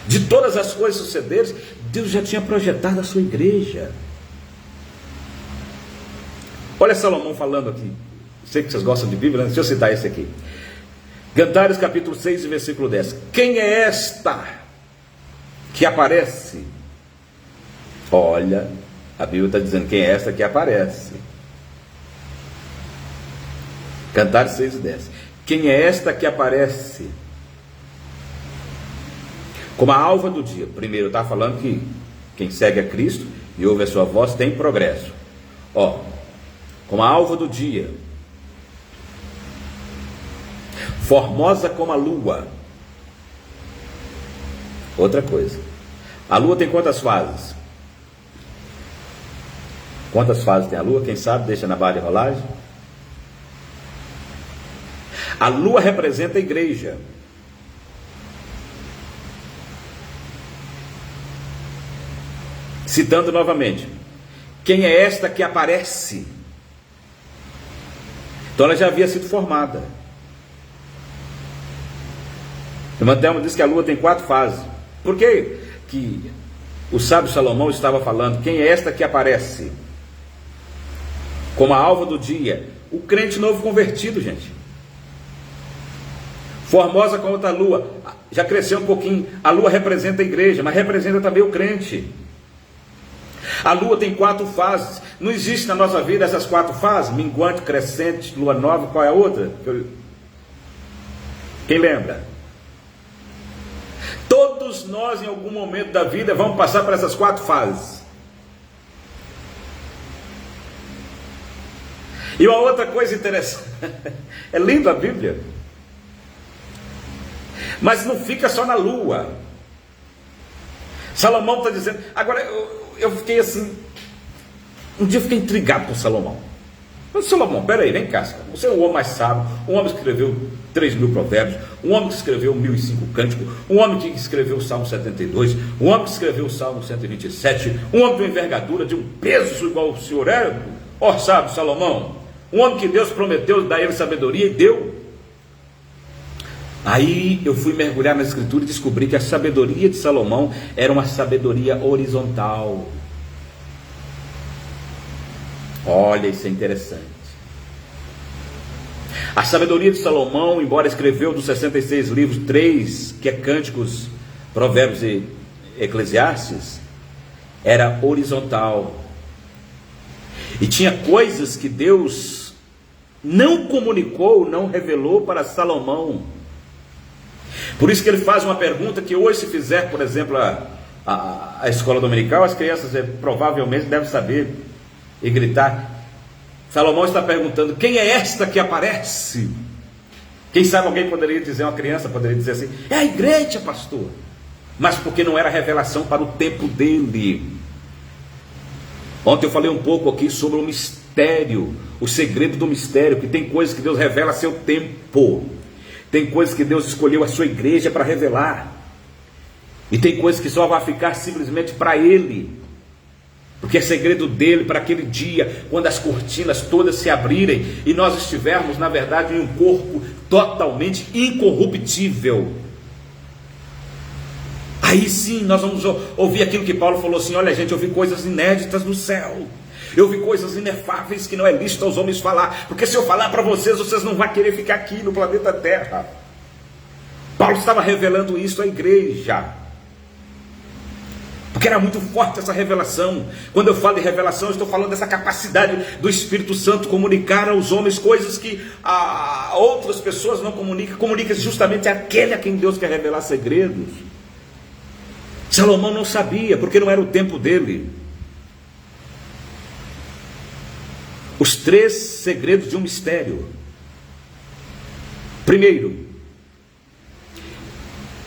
de todas as coisas sucederem. Deus já tinha projetado a sua igreja. Olha Salomão falando aqui. Sei que vocês gostam de Bíblia, deixa eu citar esse aqui. Cantares capítulo 6, versículo 10. Quem é esta que aparece? Olha, a Bíblia está dizendo quem é esta que aparece. Cantares 6 e 10. Quem é esta que aparece como a alva do dia? Primeiro está falando que Quem segue a Cristo e ouve a sua voz tem progresso. Ó, como a alva do dia, formosa como a lua. Outra coisa, a lua tem quantas fases? Quantas fases tem a lua? Quem sabe, deixa na barra de rolagem. A lua representa a igreja. Citando novamente, quem é esta que aparece? Então ela já havia sido formada. O Mantelmo diz que a lua tem 4 fases. Por que que o sábio Salomão estava falando? Quem é esta que aparece? Como a alva do dia. O crente novo convertido, gente. Formosa como a lua. Já cresceu um pouquinho. A lua representa a igreja, mas representa também o crente. A lua tem 4 fases. Não existe na nossa vida essas 4 fases? Minguante, crescente, lua nova. Qual é a outra? Quem lembra? Todos nós em algum momento da vida vamos passar por essas 4 fases. E uma outra coisa interessante, é lindo a Bíblia, mas não fica só na lua. Salomão está dizendo, agora eu fiquei assim, um dia eu fiquei intrigado com Salomão. Mas Salomão, peraí, vem cá, você é o homem mais sábio, um homem que escreveu 3.000 provérbios, um homem que escreveu 1.005 cânticos, um homem que escreveu o Salmo 72, um homem que escreveu o Salmo 127, um homem de uma envergadura, de um peso igual o senhor é, ó sábio Salomão, um homem que Deus prometeu dar ele sabedoria e deu. Aí eu fui mergulhar na escritura e descobri que a sabedoria de Salomão era uma sabedoria horizontal. Olha, isso é interessante. A sabedoria de Salomão, embora escreveu dos 66 livros 3, que é Cânticos, Provérbios e Eclesiastes, era horizontal. E tinha coisas que Deus não comunicou, não revelou para Salomão. Por isso que ele faz uma pergunta que hoje, se fizer, por exemplo, a escola dominical, as crianças provavelmente devem saber e gritar. Salomão está perguntando, quem é esta que aparece? Quem sabe alguém poderia dizer, uma criança poderia dizer assim, é a igreja, pastor. Mas porque não era revelação para o tempo dele. Ontem eu falei um pouco aqui sobre o mistério, o segredo do mistério, que tem coisas que Deus revela a seu tempo. Tem coisas que Deus escolheu a sua igreja para revelar. E tem coisas que só vai ficar simplesmente para Ele. Porque é segredo dele para aquele dia, quando as cortinas todas se abrirem e nós estivermos, na verdade, em um corpo totalmente incorruptível. Aí sim nós vamos ouvir aquilo que Paulo falou assim, olha gente, eu vi coisas inéditas no céu. Eu vi coisas inefáveis que não é lícito aos homens falar. Porque se eu falar para vocês, vocês não vão querer ficar aqui no planeta Terra. Paulo estava revelando isso à igreja. Porque era muito forte essa revelação. Quando eu falo de revelação, eu estou falando dessa capacidade do Espírito Santo comunicar aos homens coisas que outras pessoas não comunicam. Comunica justamente aquele a quem Deus quer revelar segredos. Salomão não sabia, porque não era o tempo dele. Os 3 segredos de um mistério. Primeiro,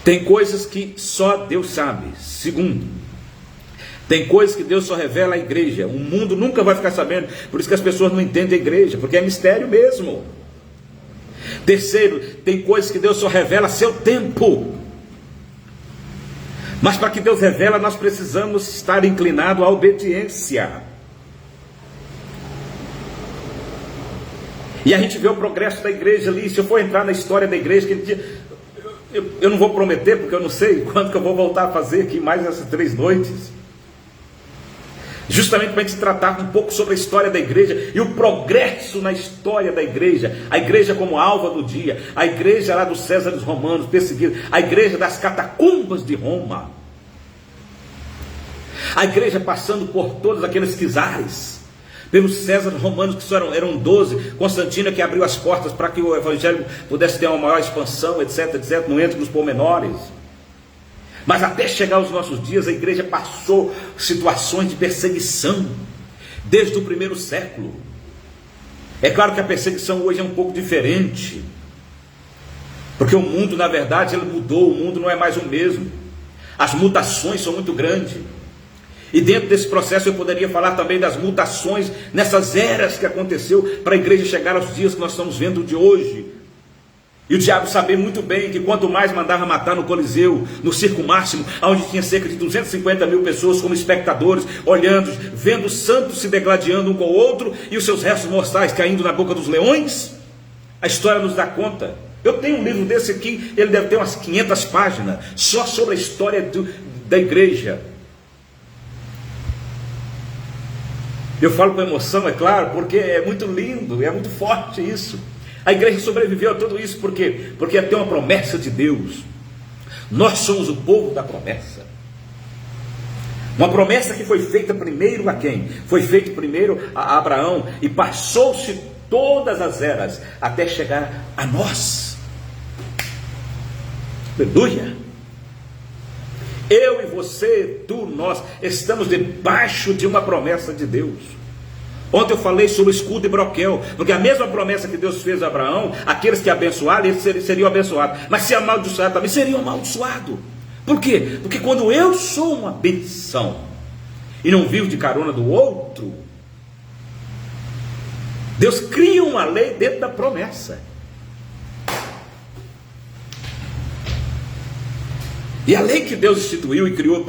tem coisas que só Deus sabe. Segundo, tem coisas que Deus só revela à igreja. O mundo nunca vai ficar sabendo. Por isso que as pessoas não entendem a igreja, porque é mistério mesmo. Terceiro, tem coisas que Deus só revela a seu tempo. Mas para que Deus revela, nós precisamos estar inclinados à obediência. E a gente vê o progresso da igreja ali. Se eu for entrar na história da igreja, aquele dia, eu não vou prometer, porque eu não sei quando que eu vou voltar a fazer aqui mais essas 3 noites. Justamente para a gente tratar um pouco sobre a história da igreja e o progresso na história da igreja. A igreja como alva do dia, a igreja lá dos Césares romanos perseguidos, a igreja das catacumbas de Roma, a igreja passando por todos aqueles czares, pelos Césares romanos que só eram 12, Constantino que abriu as portas para que o evangelho pudesse ter uma maior expansão, etc, etc, não entro nos pormenores. Mas até chegar aos nossos dias, a igreja passou situações de perseguição, desde o primeiro século. É claro que a perseguição hoje é um pouco diferente, porque o mundo, na verdade, ele mudou, o mundo não é mais o mesmo. As mutações são muito grandes. E dentro desse processo eu poderia falar também das mutações nessas eras que aconteceu para a igreja chegar aos dias que nós estamos vendo de hoje. E o diabo sabia muito bem que quanto mais mandava matar no Coliseu, no Circo Máximo, onde tinha cerca de 250 mil pessoas como espectadores, olhando, vendo os santos se degladiando um com o outro e os seus restos mortais caindo na boca dos leões, a história nos dá conta. Eu tenho um livro desse aqui, ele deve ter umas 500 páginas, só sobre a história da igreja. Eu falo com emoção, é claro, porque é muito lindo, é muito forte isso. A igreja sobreviveu a tudo isso, por quê? Porque tem uma promessa de Deus. Nós somos o povo da promessa. Uma promessa que foi feita primeiro a quem? Foi feita primeiro a Abraão, e passou-se todas as eras, até chegar a nós. Aleluia! Eu e você, tu, nós, estamos debaixo de uma promessa de Deus. Ontem eu falei sobre escudo e broquel, porque a mesma promessa que Deus fez a Abraão, aqueles que abençoaram, eles seriam abençoados, mas se amaldiçoaram também seriam amaldiçoados. Por quê? Porque quando eu sou uma benção e não vivo de carona do outro, Deus cria uma lei dentro da promessa. E a lei que Deus instituiu e criou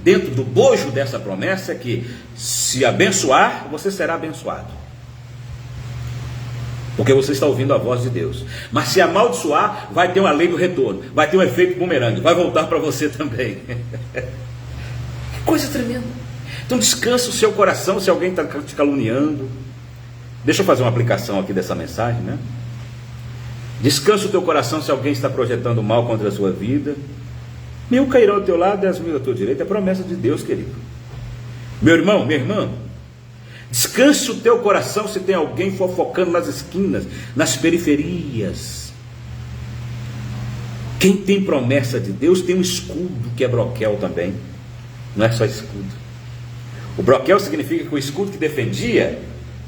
dentro do bojo dessa promessa é que, se abençoar, você será abençoado, porque você está ouvindo a voz de Deus. Mas se amaldiçoar, vai ter uma lei do retorno, vai ter um efeito bumerangue, vai voltar para você também. Que coisa tremenda. Então descansa o seu coração se alguém está te caluniando. Deixa eu fazer uma aplicação aqui dessa mensagem, né? Descansa o teu coração se alguém está projetando mal contra a sua vida. 1000 cairão ao teu lado, 10.000 à tua direita. É a promessa de Deus, querido. Meu irmão, minha irmã, descanse o teu coração se tem alguém fofocando nas esquinas, nas periferias. Quem tem promessa de Deus tem um escudo, que é broquel também. Não é só escudo. O broquel significa que o escudo que defendia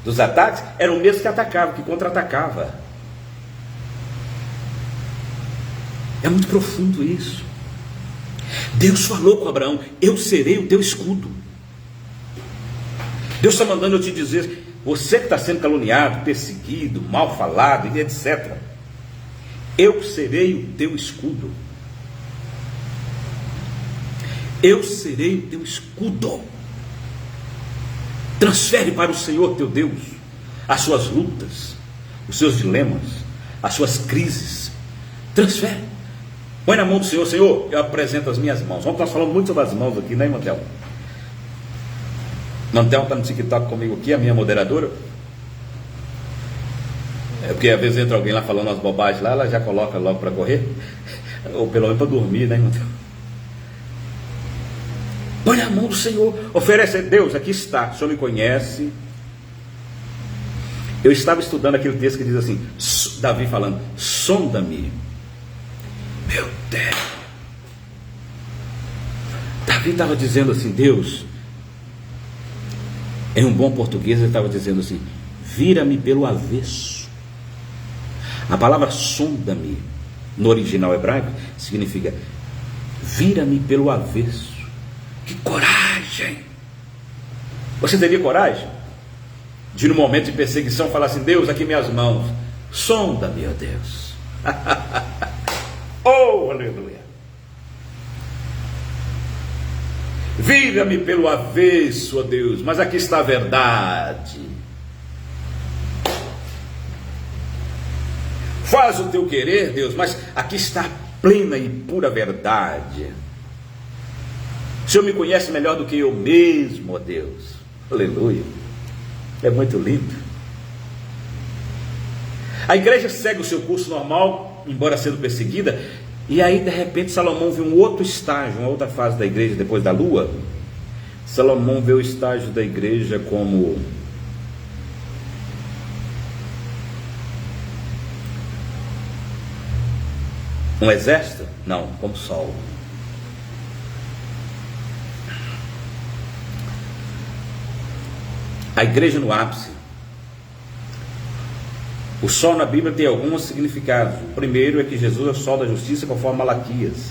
dos ataques era o mesmo que atacava, que contra-atacava. É muito profundo isso. Deus falou com Abraão: eu serei o teu escudo. Deus está mandando eu te dizer, você que está sendo caluniado, perseguido, mal falado, etc. Eu serei o teu escudo. Eu serei o teu escudo. Transfere para o Senhor teu Deus as suas lutas, os seus dilemas, as suas crises. Transfere. Põe na mão do Senhor: Senhor, eu apresento as minhas mãos. Vamos estar falando muito sobre as mãos aqui, né, Mantel? Mantel está no TikTok comigo aqui, a minha moderadora. É porque às vezes entra alguém lá falando umas bobagens lá, ela já coloca logo para correr. Ou pelo menos para dormir, né, Mantel? Põe na mão do Senhor, oferece a Deus: aqui está, o Senhor me conhece. Eu estava estudando aquele texto que diz assim, Davi falando: sonda-me, meu Deus. Davi estava dizendo assim: Deus, em um bom português ele estava dizendo assim: vira-me pelo avesso. A palavra sonda-me no original hebraico significa vira-me pelo avesso. Que coragem! Você teria coragem de, no momento de perseguição, falar assim: Deus, aqui minhas mãos, sonda-me, ó Deus. Oh, aleluia! Vira-me pelo avesso, ó Deus, mas aqui está a verdade. Faz o teu querer, Deus, mas aqui está a plena e pura verdade. O Senhor me conhece melhor do que eu mesmo, ó Deus. Aleluia. É muito lindo. A igreja segue o seu curso normal, embora sendo perseguida. E aí, de repente, Salomão vê um outro estágio, uma outra fase da igreja depois da lua. Salomão vê o estágio da igreja como um exército? Não, como sol. A igreja no ápice. O sol na Bíblia tem alguns significados. O primeiro é que Jesus é o sol da justiça, conforme Malaquias.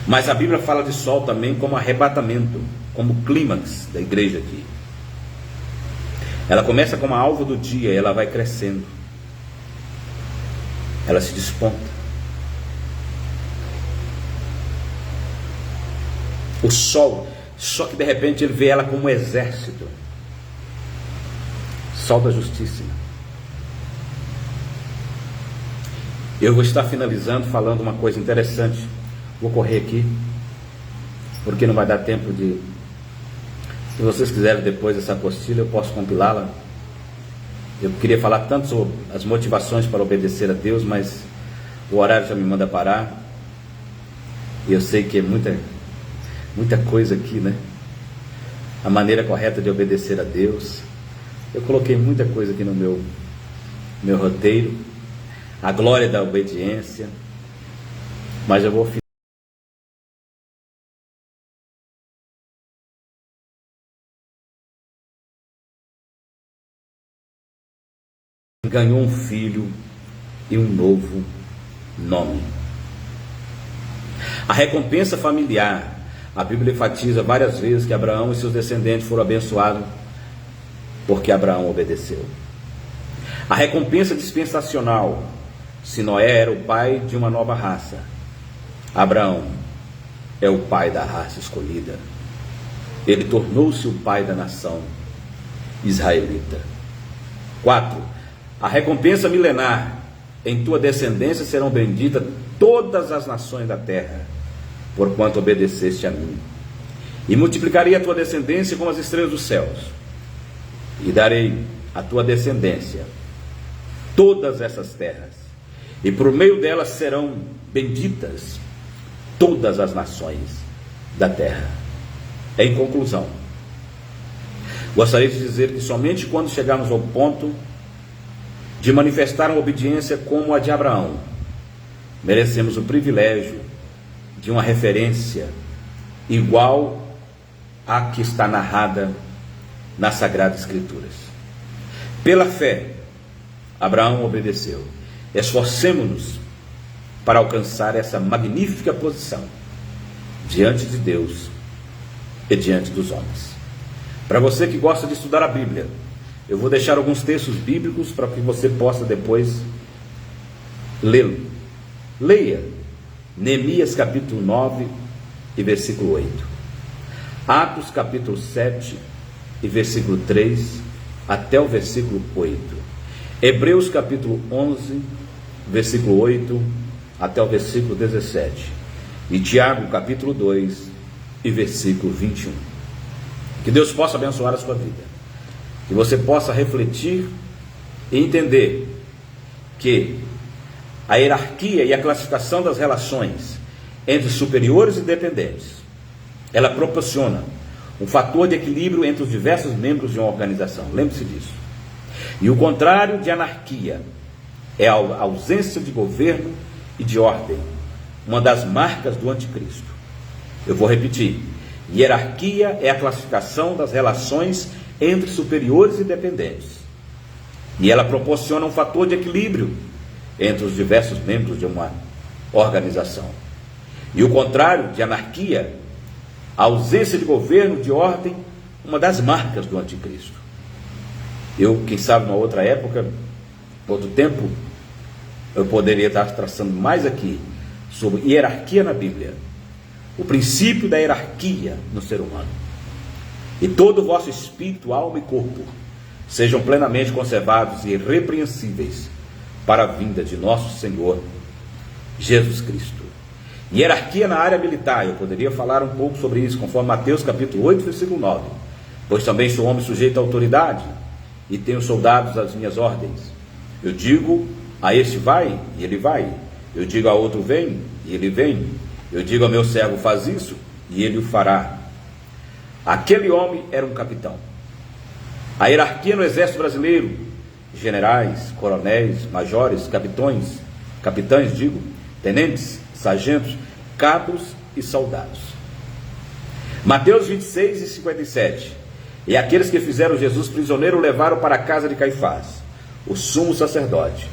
Mas a Bíblia fala de sol também como arrebatamento, como clímax da igreja aqui. Ela começa como a alva do dia e ela vai crescendo. Ela se desponta. O sol, só que de repente ele vê ela como um exército. Sol da justiça. Eu vou estar finalizando falando uma coisa interessante. Vou correr aqui, porque não vai dar tempo de... Se vocês quiserem depois essa apostila, eu posso compilá-la. Eu queria falar tanto sobre as motivações para obedecer a Deus, mas o horário já me manda parar. E eu sei que é muita coisa aqui, né? A maneira correta de obedecer a Deus. Eu coloquei muita coisa aqui no meu roteiro. A glória da obediência. Mas eu vou... Ganhou um filho e um novo nome. A recompensa familiar. A Bíblia enfatiza várias vezes que Abraão e seus descendentes foram abençoados porque Abraão obedeceu. A recompensa dispensacional. Se Noé era o pai de uma nova raça, Abraão é o pai da raça escolhida. Ele tornou-se o pai da nação israelita. 4. A recompensa milenar. Em tua descendência serão benditas todas as nações da terra, porquanto obedeceste a mim. E multiplicarei a tua descendência como as estrelas dos céus, e darei à tua descendência todas essas terras, e por meio delas serão benditas todas as nações da terra. Em conclusão, gostaria de dizer que somente quando chegarmos ao ponto de manifestar uma obediência como a de Abraão, merecemos o privilégio de uma referência igual à que está narrada nas Sagradas Escrituras. Pela fé, Abraão obedeceu. Esforcemo-nos para alcançar essa magnífica posição diante de Deus e diante dos homens. Para você que gosta de estudar a Bíblia, eu vou deixar alguns textos bíblicos para que você possa depois lê-lo. Leia Neemias capítulo 9 e versículo 8. Atos capítulo 7 e versículo 3 até o versículo 8. Hebreus capítulo 11, versículo 8 até o versículo 17. E Tiago capítulo 2 e versículo 21. Que Deus possa abençoar a sua vida. Que você possa refletir e entender que a hierarquia e a classificação das relações entre superiores e dependentes, ela proporciona um fator de equilíbrio entre os diversos membros de uma organização. Lembre-se disso. E o contrário de anarquia é a ausência de governo e de ordem, uma das marcas do anticristo. Eu vou repetir. Hierarquia é a classificação das relações entre superiores e dependentes, e ela proporciona um fator de equilíbrio entre os diversos membros de uma organização. E o contrário de anarquia, a ausência de governo, de ordem, uma das marcas do anticristo. Eu, quem sabe, numa outra época, outro tempo, eu poderia estar traçando mais aqui sobre hierarquia na Bíblia, o princípio da hierarquia no ser humano. E todo o vosso espírito, alma e corpo sejam plenamente conservados e irrepreensíveis para a vinda de nosso Senhor Jesus Cristo. Hierarquia na área militar, eu poderia falar um pouco sobre isso, conforme Mateus capítulo 8, versículo 9. Pois também sou homem sujeito à autoridade, e tenho soldados às minhas ordens. Eu digo a este vai, e ele vai. Eu digo a outro vem, e ele vem. Eu digo ao meu servo faz isso, e ele o fará. Aquele homem era um capitão. A hierarquia no exército brasileiro: generais, coronéis, majores, capitães, tenentes, sargentos, cabos e soldados. Mateus 26 e 57. E aqueles que fizeram Jesus prisioneiro o levaram para a casa de Caifás, o sumo sacerdote,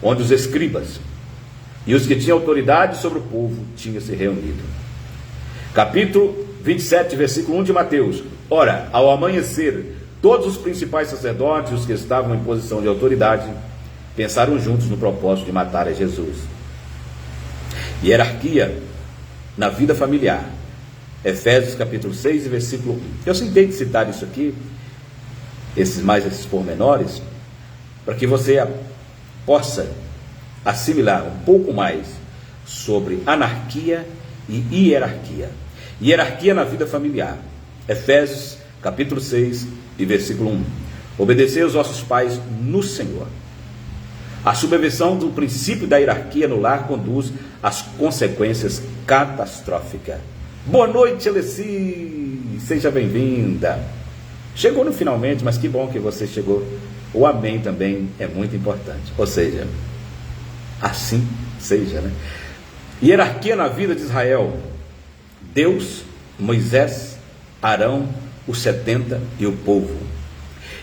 onde os escribas e os que tinham autoridade sobre o povo tinham se reunido. Capítulo 27, versículo 1 de Mateus. Ora, ao amanhecer, todos os principais sacerdotes e os que estavam em posição de autoridade pensaram juntos no propósito de matar a Jesus. Hierarquia na vida familiar. Efésios capítulo 6 e versículo 1. Eu tentei de citar isso aqui, esses pormenores, para que você possa assimilar um pouco mais sobre anarquia e hierarquia. Hierarquia na vida familiar. Efésios capítulo 6 e versículo 1. Obedecei aos vossos pais no Senhor. A subversão do princípio da hierarquia no lar conduz às consequências catastróficas. Boa noite, Alessi, seja bem-vinda. Chegou no finalmente, mas que bom que você chegou. O amém também é muito importante. Ou seja, assim seja, né? Hierarquia na vida de Israel. Deus, Moisés, Arão, os 70 e o povo.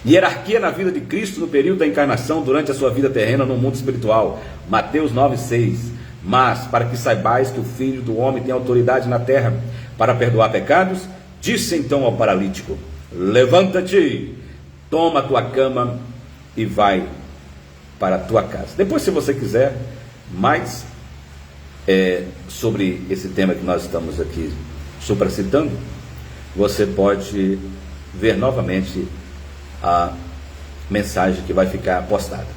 Hierarquia na vida de Cristo no período da encarnação, durante a sua vida terrena no mundo espiritual. Mateus 9,6. Mas, para que saibais que o Filho do Homem tem autoridade na terra para perdoar pecados, disse então ao paralítico: levanta-te, toma a tua cama e vai para a tua casa. Depois, se você quiser mais sobre esse tema que nós estamos aqui supracitando, você pode ver novamente a mensagem que vai ficar postada.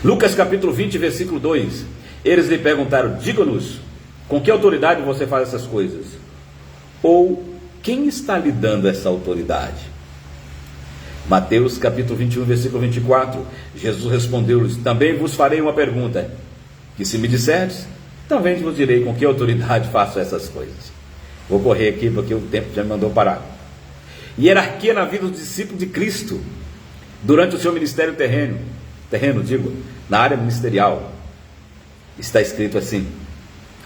Lucas capítulo 20, versículo 2. Eles lhe perguntaram: diga-nos, com que autoridade você faz essas coisas? Ou quem está lhe dando essa autoridade? Mateus capítulo 21, versículo 24. Jesus respondeu-lhes: também vos farei uma pergunta, que se me disserdes, também vos direi com que autoridade faço essas coisas. Vou correr aqui porque o tempo já me mandou parar. Hierarquia na vida dos discípulos de Cristo durante o seu ministério terreno, na área ministerial. Está escrito assim,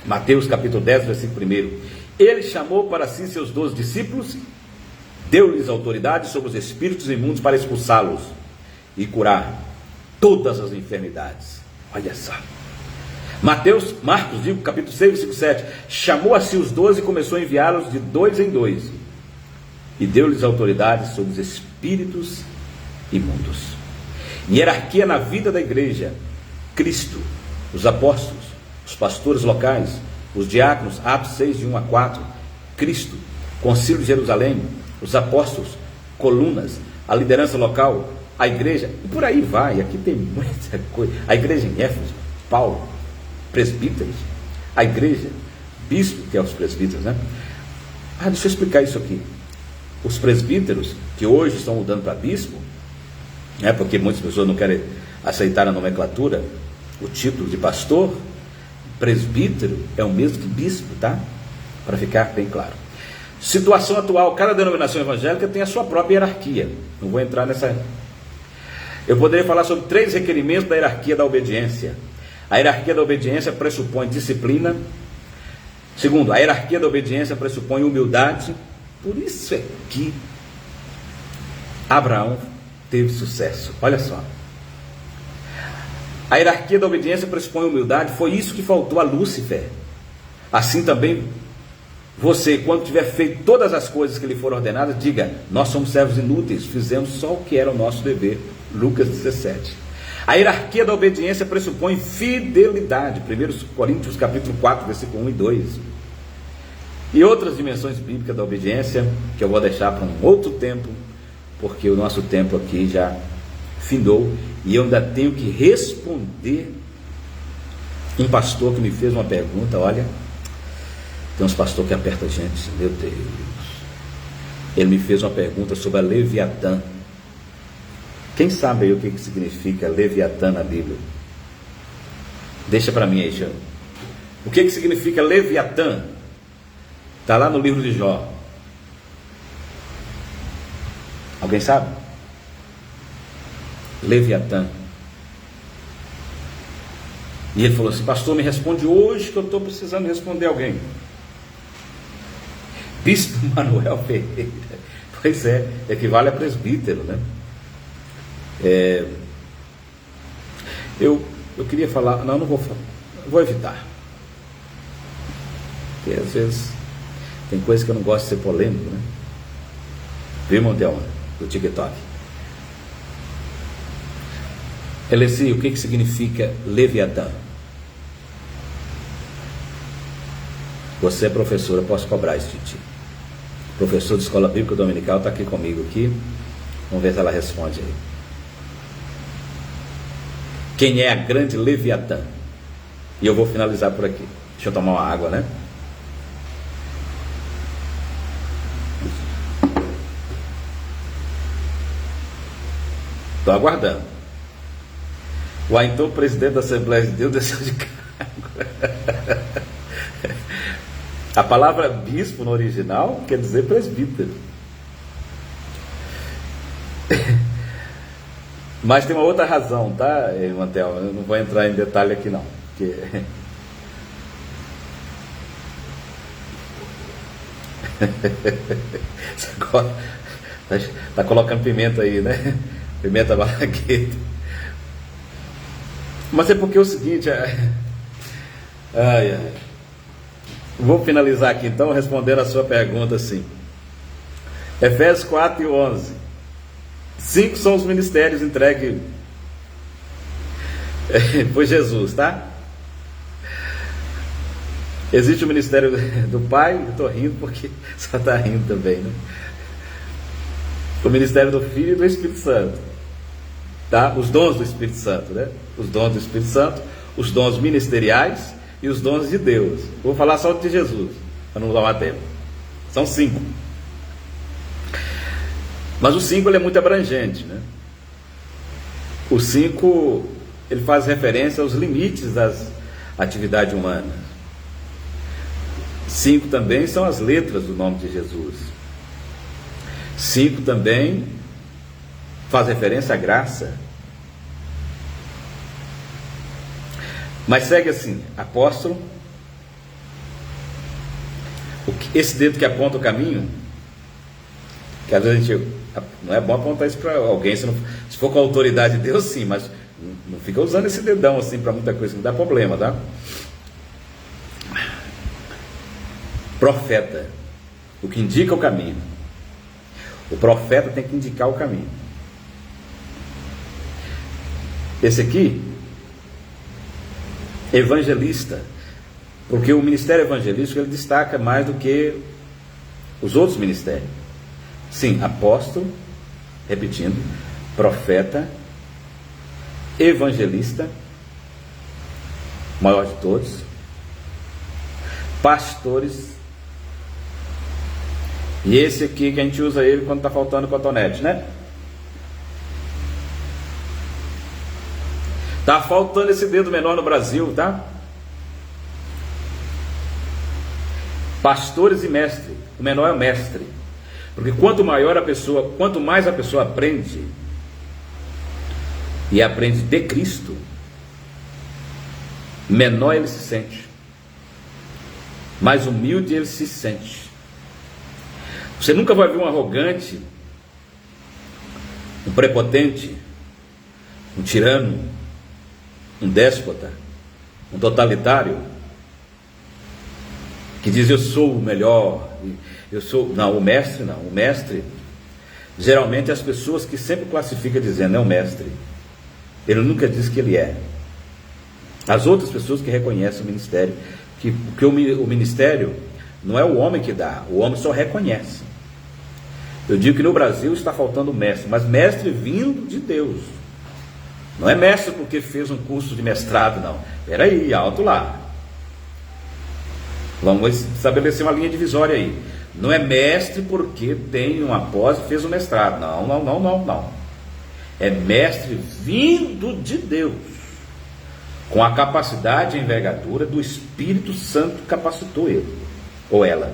Mateus capítulo 10, versículo 1. Ele chamou para si seus 12 discípulos, deu-lhes autoridade sobre os espíritos imundos para expulsá-los e curar todas as enfermidades. Olha só. Marcos, capítulo 6, versículo 7. Chamou a si os 12 e começou a enviá-los de 2 em 2. E deu-lhes autoridade sobre os espíritos imundos. Hierarquia na vida da igreja. Cristo, os apóstolos, os pastores locais, os diáconos, Atos 6, de 1 a 4. Cristo, Concílio de Jerusalém, os apóstolos, colunas, a liderança local, a igreja, e por aí vai. Aqui tem muita coisa. A igreja em Éfeso, Paulo, presbíteros, a igreja, bispo, que é os presbíteros, né? Deixa eu explicar isso aqui. Os presbíteros, que hoje estão mudando para bispo, né, porque muitas pessoas não querem aceitar a nomenclatura, o título de pastor, presbítero é o mesmo que bispo, tá? Para ficar bem claro. Situação atual, cada denominação evangélica tem a sua própria hierarquia. Não vou entrar nessa. Eu poderia falar sobre 3 requerimentos da hierarquia da obediência. A hierarquia da obediência pressupõe disciplina. Segundo, a hierarquia da obediência pressupõe humildade. Por isso é que Abraão teve sucesso. Olha só. A hierarquia da obediência pressupõe humildade. Foi isso que faltou a Lúcifer. Assim também você, quando tiver feito todas as coisas que lhe foram ordenadas, diga: nós somos servos inúteis, fizemos só o que era o nosso dever. Lucas 17. A hierarquia da obediência pressupõe fidelidade. 1 Coríntios capítulo 4, versículo 1 e 2. E outras dimensões bíblicas da obediência, que eu vou deixar para um outro tempo, porque o nosso tempo aqui já findou, e eu ainda tenho que responder um pastor que me fez uma pergunta. Olha, tem uns pastores que apertam a gente, meu Deus. Ele me fez uma pergunta sobre a Leviatã. Quem sabe aí o que significa Leviatã na Bíblia? Deixa para mim aí, Jean. O que significa Leviatã? Está lá no livro de Jó. Alguém sabe? Leviatã. E ele falou assim: pastor, me responde hoje que eu estou precisando responder alguém. Bispo Manuel Ferreira. Pois é, equivale a presbítero, né? Eu queria falar, não vou falar, vou evitar. Porque às vezes tem coisa que eu não gosto de ser polêmico, né? Viu, Montelma, do TikTok? Eleci, o que significa Leviatã? Você é professora, posso cobrar isso de ti. Professor de Escola Bíblica Dominical está aqui comigo aqui. Vamos ver se ela responde aí. Quem é a grande Leviatã? E eu vou finalizar por aqui. Deixa eu tomar uma água, né? Estou aguardando. Então o presidente da Assembleia de Deus desceu de cargo. A palavra bispo no original quer dizer presbítero. Mas tem uma outra razão, tá, Mantel? Eu não vou entrar em detalhe aqui não. Porque... Tá colocando pimenta aí, né? Pimenta malagueta. Mas é porque é o seguinte, vou finalizar aqui então respondendo a sua pergunta assim. Efésios 4 e 11. 5 são os ministérios entregues por Jesus, tá? Existe o ministério do Pai, eu estou rindo porque só está rindo também, né? O ministério do Filho e do Espírito Santo, tá? Os dons do Espírito Santo, né? Os dons do Espírito Santo, os dons ministeriais e os dons de Deus. Vou falar só de Jesus, para não tomar tempo. São 5. Mas o 5 ele é muito abrangente, né? O 5 ele faz referência aos limites das atividades humanas. 5 também são as letras do nome de Jesus. 5 também faz referência à graça. Mas segue assim: apóstolo, esse dedo que aponta o caminho, que às vezes a gente, não é bom apontar isso para alguém, se for com a autoridade de Deus, sim, mas não fica usando esse dedão assim para muita coisa, não dá problema, tá? Profeta, o que indica o caminho. O profeta tem que indicar o caminho. Esse aqui, evangelista, porque o ministério evangelístico ele destaca mais do que os outros ministérios. Sim, apóstolo, repetindo, profeta, evangelista, maior de todos, pastores, e esse aqui que a gente usa ele quando está faltando cotonete, né? Está faltando esse dedo menor no Brasil, tá? Pastores e mestre. O menor é o mestre. Porque quanto mais a pessoa aprende, e aprende de Cristo, menor ele se sente, mais humilde ele se sente. Você nunca vai ver um arrogante, um prepotente, um tirano, um déspota, um totalitário, que diz eu sou o melhor, não, o mestre não. O mestre, geralmente as pessoas que sempre classificam dizendo é o mestre, ele nunca diz que ele é. As outras pessoas que reconhecem o ministério, que o ministério não é o homem que dá, o homem só reconhece. Eu digo que no Brasil está faltando mestre, mas mestre vindo de Deus. Não é mestre porque fez um curso de mestrado, não. Espera aí, alto lá. Vamos estabelecer uma linha divisória aí. Não é mestre porque tem uma pós e fez um mestrado. Não. É mestre vindo de Deus, com a capacidade e envergadura do Espírito Santo que capacitou ele, ou ela.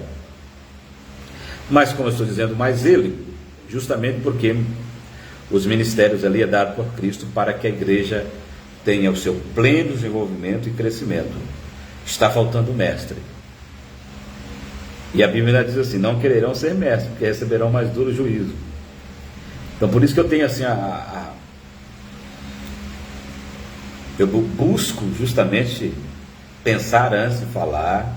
Mas como eu estou dizendo, mais ele, justamente porque os ministérios ali é dado por Cristo para que a igreja tenha o seu pleno desenvolvimento e crescimento. Está faltando mestre. E a Bíblia diz assim: não quererão ser mestres, porque receberão mais duro juízo. Então por isso que eu tenho assim eu busco justamente pensar antes de falar,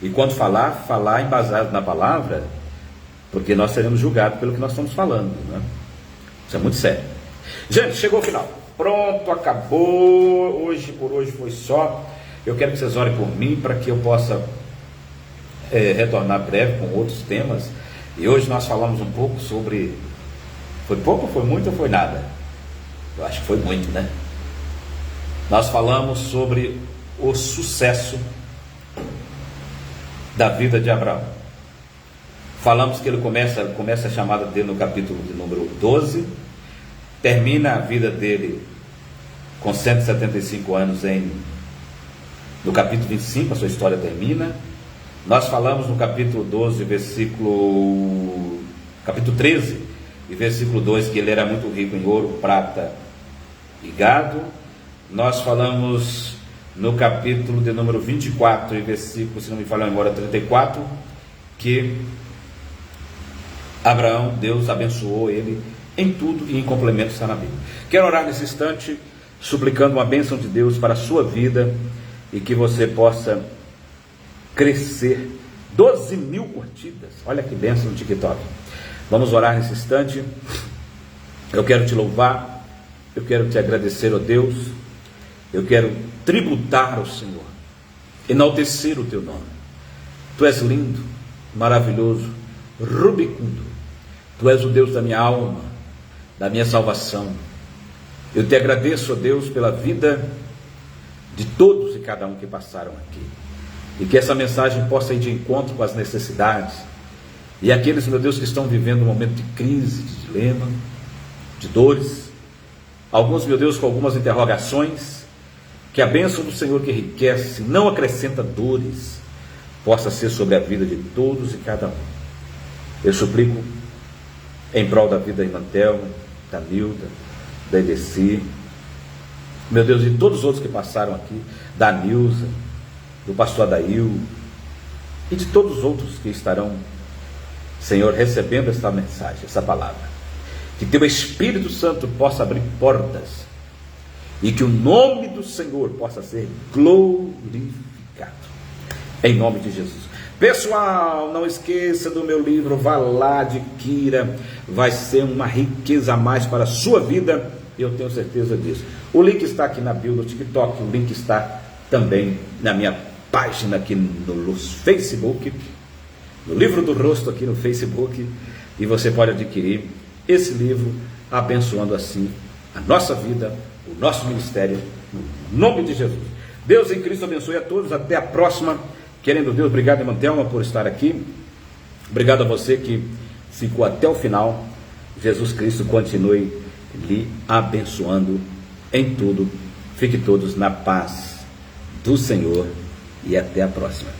e quando falar embasado na palavra, porque nós seremos julgados pelo que nós estamos falando, né? Isso é muito sério. Gente, chegou o final. Pronto, acabou. Por hoje foi só. Eu quero que vocês orem por mim, para que eu possa retornar breve com outros temas. E hoje nós falamos um pouco sobre... Foi pouco, foi muito ou foi nada? Eu acho que foi muito, né? Nós falamos sobre o sucesso da vida de Abraão. Falamos que ele começa a chamada dele no capítulo de número 12, termina a vida dele com 175 anos no capítulo 25, a sua história termina. Nós falamos no capítulo 12, capítulo 13, e versículo 2, que ele era muito rico em ouro, prata e gado. Nós falamos no capítulo de número 24, e versículo, se não me falha a memória, 34, que Abraão, Deus abençoou ele em tudo, e em complemento está na Bíblia. Quero orar nesse instante, suplicando uma bênção de Deus para a sua vida, e que você possa crescer. 12 mil curtidas, olha que bênção no TikTok. Vamos orar nesse instante. Eu quero te louvar, eu quero te agradecer, ó Deus, eu quero tributar ao Senhor, enaltecer o teu nome. Tu és lindo, maravilhoso, rubicundo. Tu és o Deus da minha alma, da minha salvação. Eu te agradeço, ó Deus, pela vida de todos e cada um que passaram aqui, e que essa mensagem possa ir de encontro com as necessidades, e aqueles, meu Deus, que estão vivendo um momento de crise, de dilema, de dores, alguns, meu Deus, com algumas interrogações. Que a bênção do Senhor, que enriquece, não acrescenta dores, possa ser sobre a vida de todos e cada um. Eu suplico em prol da vida da irmã Thelma, da Nilda, da Edeci, meu Deus, e todos os outros que passaram aqui, da Nilza, do pastor Adail, e de todos os outros que estarão, Senhor, recebendo esta mensagem, essa palavra. Que teu Espírito Santo possa abrir portas, e que o nome do Senhor possa ser glorificado, em nome de Jesus. Pessoal, não esqueça do meu livro, vá lá, adquira, vai ser uma riqueza a mais para a sua vida, eu tenho certeza disso. O link está aqui na bio do TikTok, o link está também na minha página aqui no Facebook, no Livro do Rosto aqui no Facebook, e você pode adquirir esse livro, abençoando assim a nossa vida, o nosso ministério, no nome de Jesus. Deus em Cristo abençoe a todos, até a próxima, querendo Deus. Obrigado, irmã Thelma, por estar aqui, obrigado a você que ficou até o final. Jesus Cristo continue lhe abençoando em tudo. Fique todos na paz do Senhor, e até a próxima.